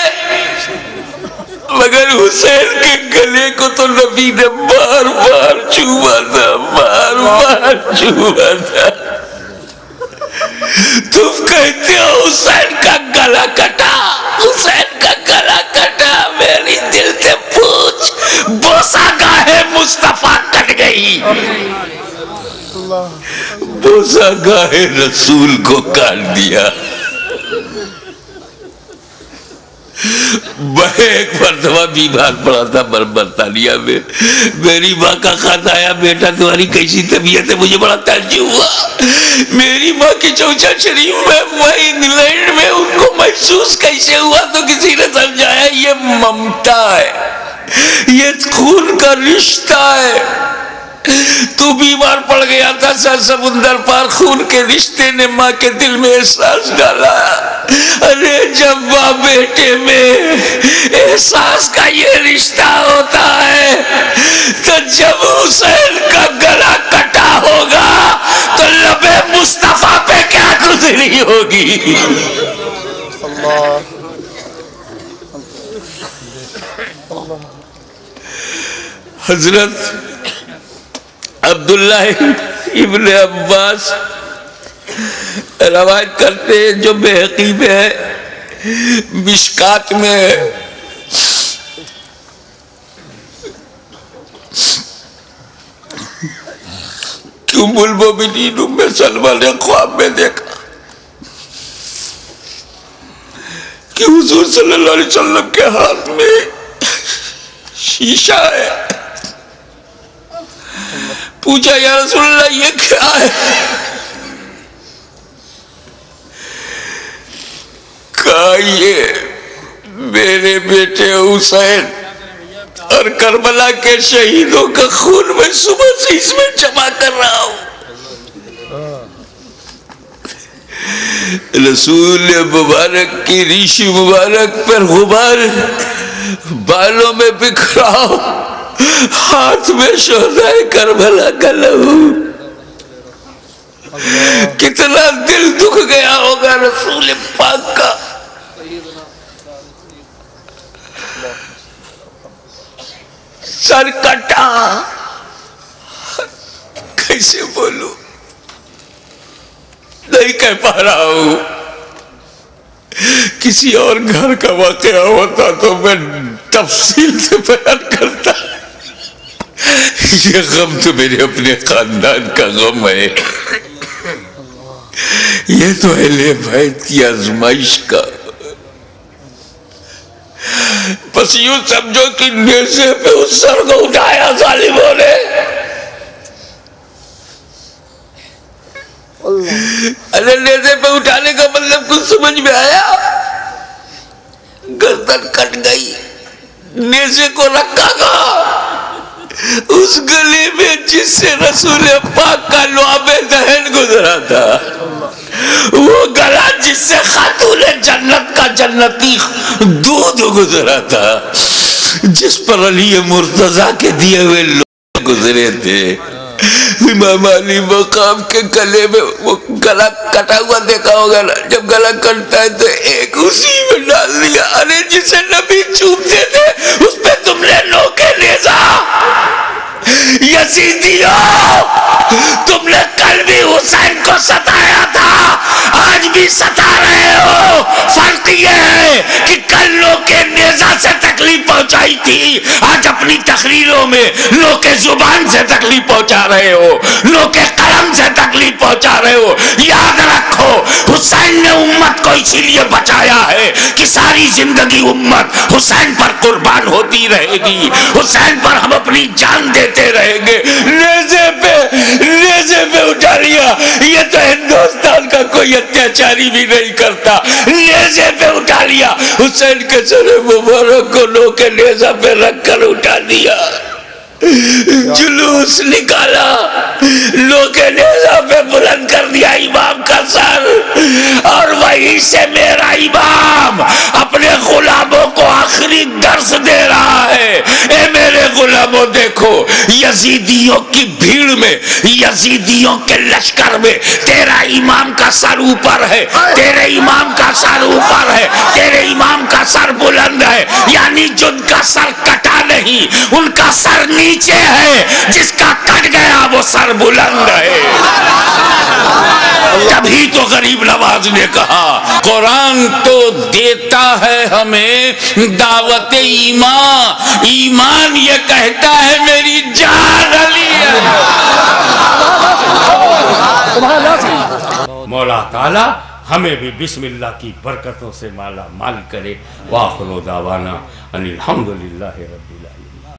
Speaker 1: مگر حسین کے گلے کو تو نبی نے بار بار چوما تھا، بار بار چوما تھا. تم کہتے ہو حسین کا گلا کٹا، حسین کا گلا کٹا. میری دل سے پوچھ، بوسہ گاہ مصطفیٰ کٹ گئی، بوسہ گاہ رسول کو کاٹ دیا. میں ایک مرتبہ بیمار پڑا تھا برطانیہ میں. میری ماں کا خط آیا، بیٹا تمہاری کیسی طبیعت ہے؟ مجھے بڑا تعجب ہوا. میری ماں کی چوچا شریف میں، وہ انگلینڈ میں، ان کو محسوس کیسے ہوا؟ تو کسی نے سمجھایا یہ ممتا ہے، یہ خون کا رشتہ ہے. تو بیمار پڑ گیا تھا، سر سمندر پار خون کے رشتے نے ماں کے دل میں احساس ڈالا. ارے جب ماں بیٹے میں احساس کا یہ رشتہ ہوتا ہے تو جب حسین کا گلا کٹا ہوگا تو لب مصطفیٰ پہ کیا گزری ہوگی. حضرت عبداللہ ابن عباس روایت کرتے ہیں، جو بحقی میں ہے، مشکات میں ہے، کہ ام المومنین ام سلمہ نے خواب میں دیکھا کہ حضور صلی اللہ علیہ وسلم کے ہاتھ میں شیشہ ہے. پوچھا یا رسول اللہ یہ کیا ہے؟ کہا یہ میرے بیٹے حسین اور کربلا کے شہیدوں کا خون میں صبح سے اس میں جمع کر رہا ہوں. رسول مبارک کی ریشی مبارک پر غبار بالوں میں بکھرا، ہاتھ میں شہدائے کربلا کا لہو. کتنا دل دکھ گیا ہوگا رسول پاک کا. سر کٹا، کیسے بولوں، نہیں کہہ پا رہا ہوں. کسی اور گھر کا واقعہ ہوتا تو میں تفصیل سے بیان کرتا. یہ غم تو میرے اپنے خاندان کا غم ہے، یہ تو اہل بیت کی آزمائش کا، بس یوں سمجھو کہ نیزے پہ اس سر کو اٹھایا ظالموں نے، ارے نیزے پہ اٹھانے کا مطلب کچھ سمجھ میں آیا؟ گردن کٹ گئی، نیزے کو رکھا گا اس گلے میں جس سے رسول پاک کا لعاب دہن گزرا تھا، وہ گلا جس سے خاتون جنت کا جنتی دودھ گزرا تھا، جس پر علی مرتضیٰ کے دیے ہوئے لوگ گزرے تھے۔ امام علی مقام کے گلے میں وہ گلا کٹا ہوا دیکھا ہوگا نا، جب گلا کٹتا ہے تو ایک اسی میں ڈال دیا، ارے جسے نبی چومتے تھے اس پہ تم نے نوکے نیزا، یزیدیوں تم نے کل بھی حسین کو ستایا تھا، آج بھی ستا رہے ہو، فرق یہ ہے کہ کل نوکے نیزا سے تکلیف پہنچائی تھی، آج اپنی تقریروں میں نوکے زبان سے تکلیف پہنچا رہے ہو، نوکے قلم سے تکلیف پہنچا رہے ہو۔ یاد رکھو حسین نے امت کو اسی لیے بچایا ہے کہ ساری زندگی امت حسین پر قربان ہوتی رہے گی، حسین پر ہم اپنی جان دیتے رہیں گے۔ نیزے پہ اٹھا لیا، یہ تو ہندوستان کا کوئی اتیاچاری بھی نہیں کرتا، نیزے پہ اٹھا لیا، حسین کے سر مبارک کو نوکے نیزہ پہ رکھ کر اٹھا دیا، جلوس نکالا، نوکے نیزہ پہ بلند کر دیا امام کا سر، اور وہیں سے میرا امام اپنے غلاموں کو آخری درس دے رہا ہے۔ اے میرے غلاموں دیکھو، یزیدیوں کی بھیڑ میں، یزیدیوں کے لشکر میں تیرا امام کا سر اوپر ہے، تیرے امام کا سر اوپر ہے، تیرے امام کا سر بلند ہے، یعنی جن کا سر کٹا نہیں ان کا سر نیچے ہے، جس کا کٹ گیا وہ سر بلند ہے۔ تبھی تو غریب نواز نے کہا قرآن تو دیتا ہے ہمیں دعوت ایمان، ایمان یہ کہتا ہے میری جان علی ہے۔
Speaker 5: مولا تعالی ہمیں بھی بسم اللہ کی برکتوں سے مالا مال کرے۔ وآخر دعوانا ان الحمدللہ رب العالمین۔